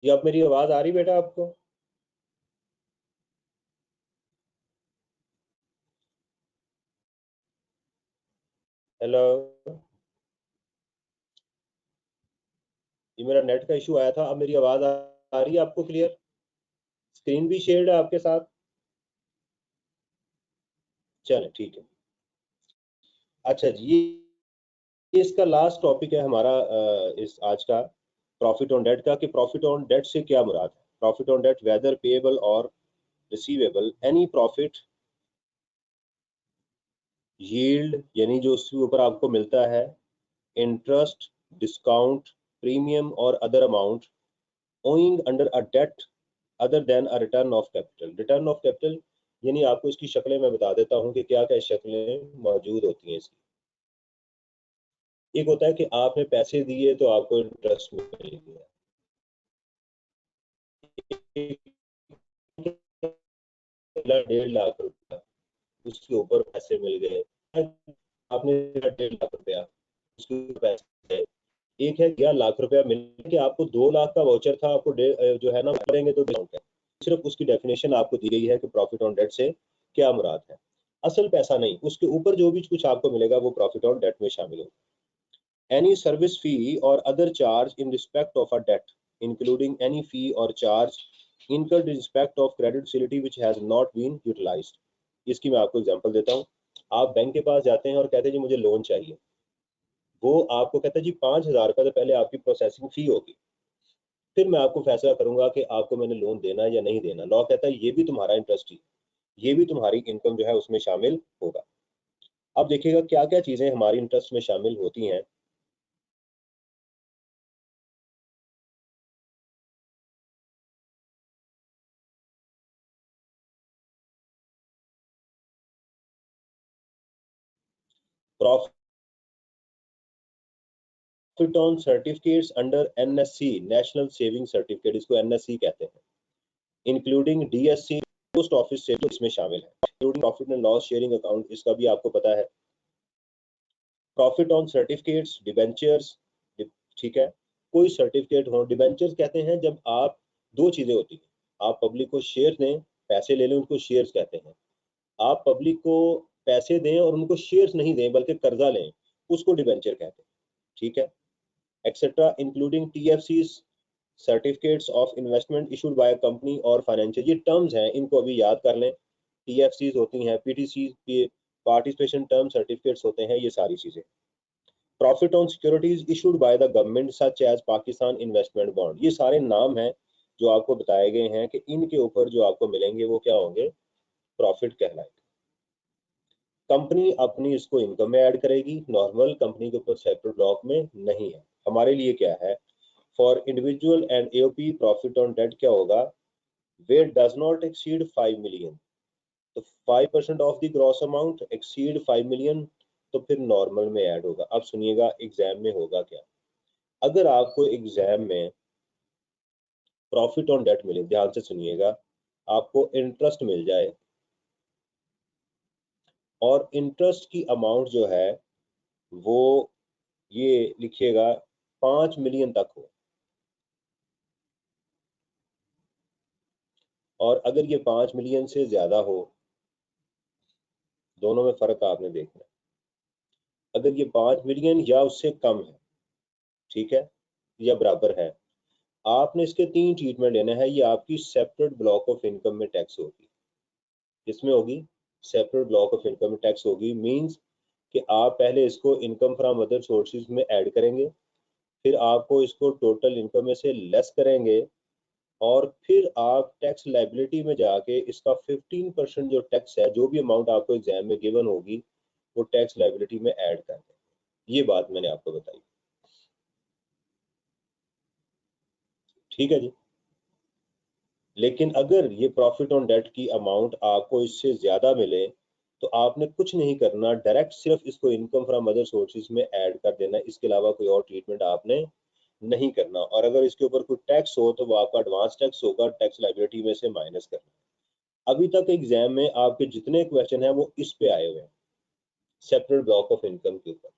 ये अब मेरी आवाज आ रही बेटा आपको? हेलो, ये मेरा नेट का इशू आया था, अब मेरी आवाज आ रही है आपको क्लियर? स्क्रीन भी शेयर्ड है आपके साथ? चले ठीक है। अच्छा जी, ये इसका लास्ट टॉपिक है हमारा इस आज का प्रॉफिट ऑन डेट का, कि प्रॉफिट ऑन डेट से क्या मुराद है। Profit on debt whether payable और रिसीवेबल, एनी प्रॉफिट यील्ड यानी जो उसके ऊपर आपको मिलता है, इंटरेस्ट, डिस्काउंट, प्रीमियम और other amount owing under a debt other than a return of capital. Return of capital यानी आपको इसकी शक्लें मैं बता देता हूँ कि क्या क्या शक्लें मौजूद होती हैं इसकी। एक होता है कि आपने पैसे दिए तो आपको इंटरेस्ट मिल गया, 1.5 लाख रुपया उसके ऊपर पैसे मिल गए, आपने 1.5 लाख रुपया उसके ऊपर पैसे। एक है 11 लाख रुपया मिलने के आपको 2 लाख का वाउचर था, आपको जो है ना करेंगे तो डिस्काउंट है। सिर्फ उसकी डेफिनेशन आपको दी गई है कि प्रॉफिट ऑन डेट से क्या मुराद है। असल पैसा नहीं, उसके ऊपर जो भी कुछ आपको मिलेगा वो प्रॉफिट ऑन डेट में शामिल होगा। एनी सर्विस फी और other charge in respect of a debt including any fee और charge incurred in respect of credit facility which has not been utilized। इसकी मैं आपको एग्जांपल देता हूँ। आप बैंक के पास जाते हैं और कहते हैं जी मुझे लोन चाहिए, वो आपको कहता है जी 5,000 रुपये तो पहले आपकी प्रोसेसिंग फी होगी, फिर मैं आपको फैसला करूंगा कि आपको मैंने लोन देना है या नहीं देना। लॉ कहता है ये भी तुम्हारा इंटरेस्ट ही, ये भी तुम्हारी इनकम जो है उसमें शामिल होगा। अब देखिएगा क्या क्या चीजें हमारी इंटरेस्ट में शामिल होती हैं। Profit on certificates under NSC, national saving certificate, इसको एनएससी कहते हैं, इंक्लूडिंग डीएससी, पोस्ट ऑफिस से तो इसमें शामिल है, including profit and loss sharing account, इसका भी आपको पता है। प्रॉफिट ऑन सर्टिफिकेट्स, डिबेंचर्स, ठीक है, कोई सर्टिफिकेट हो। डिबेंचर्स कहते हैं जब आप, दो चीजें होती हैं, आप पब्लिक को शेयर दें, पैसे ले लें, उनको शेयर्स कहते हैं। आप पब्लिक को पैसे दें और उनको शेयर्स नहीं दें बल्कि कर्जा लें, उसको डिबेंचर कहते हैं, ठीक है। Etcetera including TFC, certificates of investment issued by company और फाइनेंशियल, ये टर्म्स हैं, इनको अभी याद कर लें। टीएफसी होती हैं, पीटीसी पार्टिसिपेशन टर्म सर्टिफिकेट्स होते हैं, ये सारी चीजें। Profit on securities issued by the government such as Pakistan investment bond, ये सारे नाम हैं जो आपको बताए गए हैं कि इनके ऊपर जो आपको मिलेंगे वो क्या होंगे, प्रॉफिट कहलाएगा। कंपनी अपनी इसको इनकम में ऐड करेगी, नॉर्मल कंपनी के ऊपर सेपरेट ब्लॉक में नहीं है। हमारे लिए क्या है, for individual and AOP profit on debt क्या होगा, where does not exceed 5 million, तो 5% of the gross amount exceed 5 million, तो फिर नॉर्मल में ऐड होगा। अब सुनिएगा एग्जाम में होगा क्या। अगर आपको एग्जाम में प्रॉफिट ऑन डेट मिले, ध्यान से सुनिएगा, आपको इंटरेस्ट मिल जाए और इंटरेस्ट की अमाउंट जो है वो ये लिखिएगा 5 मिलियन तक हो, और अगर ये 5 मिलियन से ज्यादा हो, दोनों में फर्क आपने देखना है। अगर ये 5 मिलियन या उससे कम है, ठीक है, या बराबर है, आपने इसके 3 ट्रीटमेंट लेना है। ये आपकी सेपरेट ब्लॉक ऑफ इनकम में टैक्स होगी। इसमें होगी सेपरेट ब्लॉक ऑफ इनकम में टैक्स होगी, मींस कि आप पहले इसको इनकम फ्रॉम अदर सोर्सेज में ऐड करेंगे, फिर आपको इसको टोटल इनकम में से लेस करेंगे, और फिर आप टैक्स लाइबिलिटी में जाके इसका 15% जो टैक्स है, जो भी अमाउंट आपको एग्जाम में गिवन होगी, वो टैक्स लाइबिलिटी में ऐड कर देंगे। ये बात मैंने आपको बताई, ठीक है जी। लेकिन अगर ये प्रॉफिट ऑन डेट की अमाउंट आपको इससे ज्यादा मिले, तो आपने कुछ नहीं करना, डायरेक्ट सिर्फ इसको इनकम फ्रॉम अदर सोर्सेज में ऐड कर देना, इसके अलावा कोई और ट्रीटमेंट आपने नहीं करना। और अगर इसके ऊपर कोई टैक्स हो तो वो आपका एडवांस टैक्स होगा, टैक्स लाइबिलिटी में से माइनस करना। अभी तक एग्जाम में आपके जितने क्वेश्चन हैं वो इस पे आए हुए हैं, सेपरेट ब्लॉक ऑफ इनकम के ऊपर।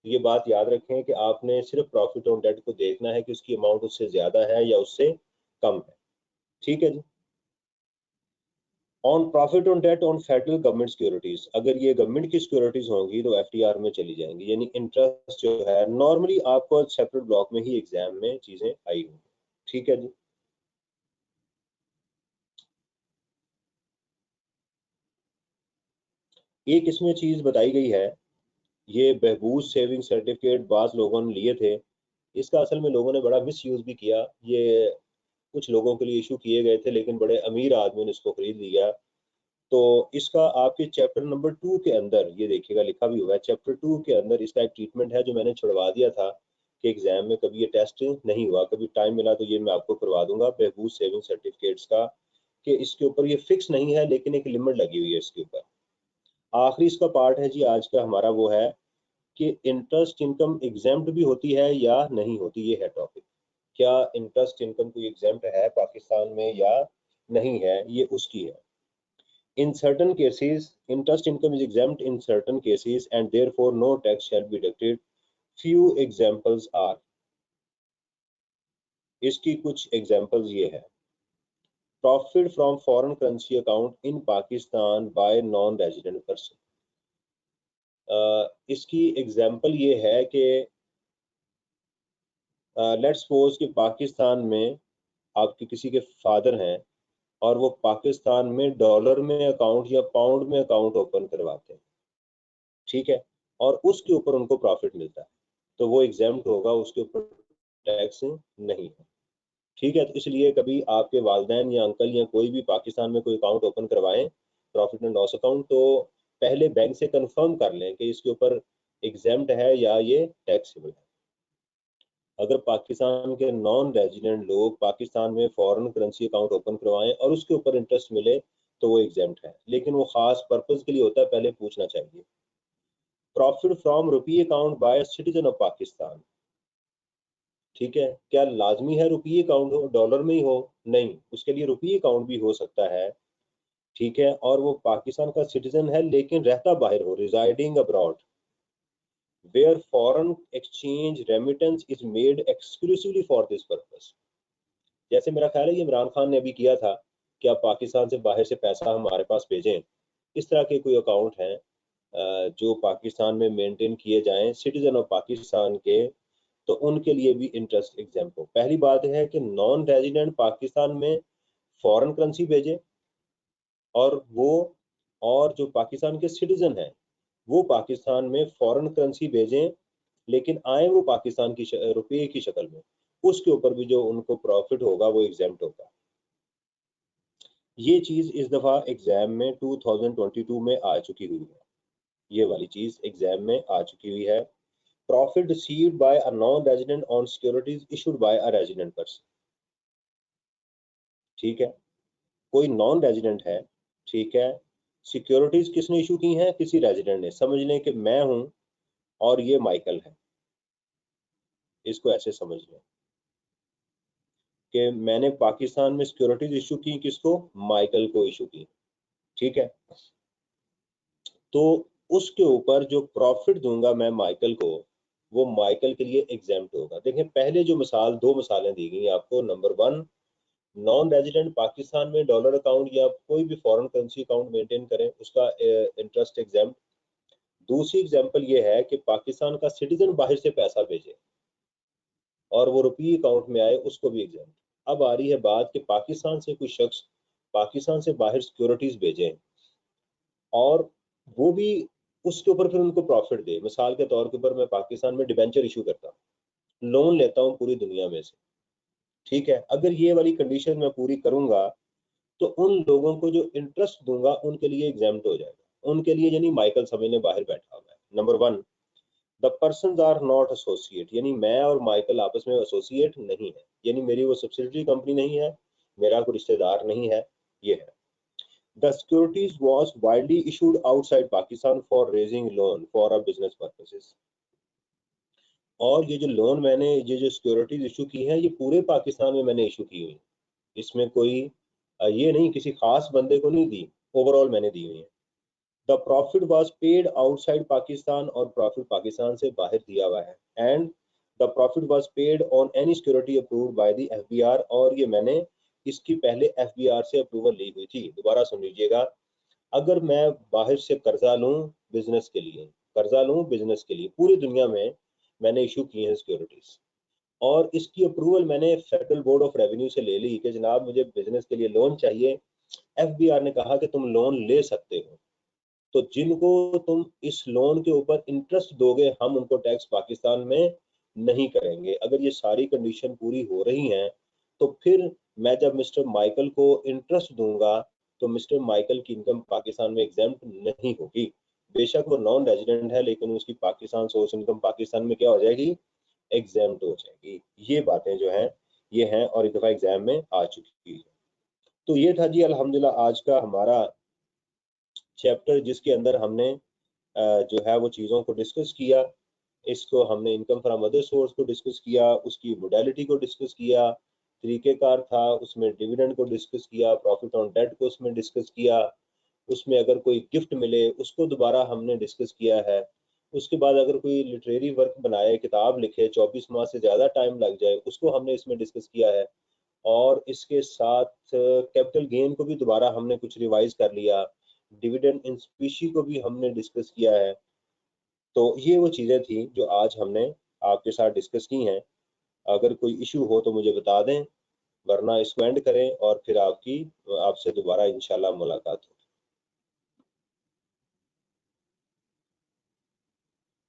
ये बात याद रखें कि आपने सिर्फ प्रॉफिट ऑन डेट को देखना है कि उसकी अमाउंट उससे ज्यादा है या उससे कम है, ठीक है जी। On profit on debt on federal government securities, अगर ये गवर्नमेंट की सिक्योरिटीज होंगी तो एफटीआर में चली जाएंगी, यानी इंटरेस्ट जो है नॉर्मली आपको सेपरेट ब्लॉक में ही एग्जाम में चीजें आई होंगी, ठीक है जी। एक इसमें चीज बताई गई है, ये बहबूज सेविंग सर्टिफिकेट बास लोगों ने लिए थे, इसका असल में लोगों ने बड़ा मिस यूज भी किया। ये कुछ लोगों के लिए इशू किए गए थे, लेकिन बड़े अमीर आदमी ने इसको खरीद लिया। तो इसका आपके चैप्टर नंबर 2 के अंदर ये देखिएगा लिखा भी हुआ है, चैप्टर 2 के अंदर इसका एक ट्रीटमेंट है जो मैंने छुड़वा दिया था कि एग्जाम में कभी ये टेस्ट नहीं हुआ, कभी टाइम मिला तो ये मैं आपको करवा दूंगा, बहबूज सेविंग सर्टिफिकेट्स का, कि इसके ऊपर ये फिक्स नहीं है लेकिन एक लिमिट लगी हुई है इसके ऊपर। आखिरी इसका पार्ट है जी आज का हमारा, वो है कि इंटरेस्ट इनकम एग्जाम्प्ट भी होती है या नहीं होती, ये है टॉपिक। क्या इंटरेस्ट इनकम कोई एग्जाम्प्ट है पाकिस्तान में या नहीं है, ये उसकी है। In certain cases, interest income is exempt in certain cases and therefore no tax shall be deducted. Few examples are. इसकी कुछ एग्जांपल्स ये है, profit from foreign currency account in Pakistan bye non resident person. इसकी example ये है कि let's suppose कि पाकिस्तान में आपके किसी के फादर हैं और वो पाकिस्तान में डॉलर में अकाउंट या पाउंड में अकाउंट ओपन करवाते हैं, ठीक है, और उसके ऊपर उनको प्रॉफिट मिलता है, तो वो एग्जाम्प्ट होगा, उसके ऊपर टैक्स नहीं है, ठीक है। तो इसलिए कभी आपके वालदैन या अंकल या कोई भी पाकिस्तान में कोई अकाउंट ओपन करवाएं, प्रॉफिट एंड लॉस अकाउंट, तो पहले बैंक से कंफर्म कर लें कि इसके ऊपर एग्जाम्प्ट है या ये टैक्सेबल है। अगर पाकिस्तान के नॉन रेजिडेंट लोग पाकिस्तान में फॉरेन करेंसी अकाउंट ओपन करवाएं और उसके ऊपर इंटरेस्ट मिले तो वो एग्जाम्प्ट है, लेकिन वो खास पर्पज के लिए होता है, पहले पूछना चाहिए। Profit from rupee account by citizen of Pakistan, ठीक है, क्या लाजमी है रुपये अकाउंट हो, डॉलर में ही हो, नहीं, उसके लिए रुपये अकाउंट भी हो सकता है, ठीक है, और वो पाकिस्तान का सिटीजन है लेकिन रहता बाहर हो, residing abroad, where foreign exchange remittance is made exclusively for this purpose. जैसे मेरा ख्याल है ये इमरान खान ने अभी किया था कि आप पाकिस्तान से बाहर से पैसा हमारे पास भेजें, इस तरह के कोई अकाउंट हैं जो पाकिस्तान में मेंटेन किए जाएं सिटीजन ऑफ पाकिस्तान के, तो उनके लिए भी इंटरेस्ट एग्जाम्प्ट हो। पहली बात है कि नॉन रेजिडेंट पाकिस्तान में फॉरेन करेंसी भेजे, और वो, और जो पाकिस्तान के सिटीजन हैं वो पाकिस्तान में फॉरेन करेंसी भेजें लेकिन आए वो पाकिस्तान की रुपये की शक्ल में, उसके ऊपर भी जो उनको प्रॉफिट होगा वो एग्जाम्प्ट होगा। ये चीज इस दफा एग्जाम में 2022 में आ चुकी हुई है, ये वाली चीज एग्जाम में आ चुकी हुई है। Profit received by a non resident on securities issued bye a resident person. ठीक है, कोई नॉन रेजिडेंट है, ठीक है, सिक्योरिटीज किसने इशू की हैं? किसी रेजिडेंट ने। समझ लें कि मैं हूं और ये माइकल है, इसको ऐसे समझ लें कि मैंने पाकिस्तान में सिक्योरिटीज इशू की, किसको? माइकल को इशू की। ठीक है, तो उसके ऊपर जो प्रॉफिट दूंगा मैं माइकल को, वो माइकल के लिए एग्जेम्प्ट होगा। देखें, पहले जो मिसाल, दो मिसालें दी गई आपको। Number one, non resident Pakistan में डॉलर अकाउंट या कोई भी फॉरेन करेंसी अकाउंट मेंटेन करें, उसका इंटरेस्ट एग्जेम्प्ट। दूसरी एग्जांपल ये है कि पाकिस्तान का सिटीजन बाहर से पैसा भेजे और वो रुपये अकाउंट में आए, उसको भी एग्जाम्प्ट। अब आ रही है बात कि पाकिस्तान से कोई शख्स पाकिस्तान से बाहर सिक्योरिटीज भेजे और वो भी उसके ऊपर फिर उनको प्रॉफिट दे। मिसाल के तौर के ऊपर मैं पाकिस्तान में डिबेंचर इशू करता हूँ, लोन लेता हूँ पूरी दुनिया में से। ठीक है, अगर ये वाली कंडीशन मैं पूरी करूंगा तो उन लोगों को जो इंटरेस्ट दूंगा उनके लिए एग्जाम्प्ट हो जाएगा। उनके लिए यानी माइकल समझने बाहर बैठा हुआ है। Number one, the person are not associate, यानी मैं और माइकल आपस में एसोसिएट नहीं है, यानी मेरी वो सब्सिडरी कंपनी नहीं है, मेरा कोई रिश्तेदार नहीं है, ये है। The securities was widely issued outside Pakistan for raising loan for a business purposes. और ये जो लोन मैंने, ये जो सिक्योरिटीज इशू की है, ये पूरे पाकिस्तान में मैंने इशू की हुई। इसमें कोई ये नहीं किसी खास बंदे को नहीं दी, ओवरऑल मैंने दी हुई है। The profit was paid outside Pakistan, और प्रॉफिट पाकिस्तान से बाहर दिया हुआ है। And the profit was paid on any security approved by the FBR, और ये मैंने इसकी पहले एफबीआर से अप्रूवल ली हुई थी। दोबारा सुन लीजिएगा, अगर मैं बाहर से कर्जा लूं बिजनेस के लिए, कर्जा लूं बिजनेस के लिए, पूरी दुनिया में मैंने इशू की है सिक्योरिटीज, और इसकी अप्रूवल मैंने फेडरल बोर्ड ऑफ रेवेन्यू से ले ली कि जनाब मुझे बिजनेस के लिए लोन चाहिए। एफबीआर ने कहा कि तुम लोन ले सकते हो, तो जिनको तुम इस लोन के ऊपर इंटरेस्ट दोगे हम उनको टैक्स पाकिस्तान में नहीं करेंगे। अगर ये सारी कंडीशन पूरी हो रही हैं तो फिर मैं जब मिस्टर माइकल को इंटरेस्ट दूंगा तो मिस्टर माइकल की इनकम पाकिस्तान में एग्जाम्प्ट नहीं होगी। बेशक वो नॉन रेजिडेंट है, लेकिन उसकी पाकिस्तान सोर्स इनकम पाकिस्तान में क्या हो जाएगी? एग्जाम्प्ट हो जाएगी। ये बातें जो हैं ये हैं, और एक दफा एग्जाम में आ चुकी है। तो ये था जी अल्हम्दुलिल्लाह आज का हमारा चैप्टर, जिसके अंदर हमने जो है वो चीज़ों को डिस्कस किया। इसको हमने इनकम फ्रॉम अदर सोर्स को डिस्कस किया, उसकी मोडेलिटी को डिस्कस किया, तरीक़ेकार था उसमें, डिविडेंड को डिस्कस किया, प्रॉफिट ऑन डेट को उसमें डिस्कस किया, उसमें अगर कोई गिफ्ट मिले उसको दोबारा हमने डिस्कस किया है। उसके बाद अगर कोई लिटरेरी वर्क बनाए, किताब लिखे, 24 माह से ज़्यादा टाइम लग जाए, उसको हमने इसमें डिस्कस किया है। और इसके साथ कैपिटल गेन को भी दोबारा हमने कुछ रिवाइज कर लिया, डिविडेंड इन स्पीशी को भी हमने डिस्कस किया है। तो ये वो चीज़ें थी जो आज हमने आपके साथ डिस्कस की हैं। अगर कोई इशू हो तो मुझे बता दें, वरना इसको एंड करें और फिर आपसे दोबारा इंशाल्लाह मुलाकात हो।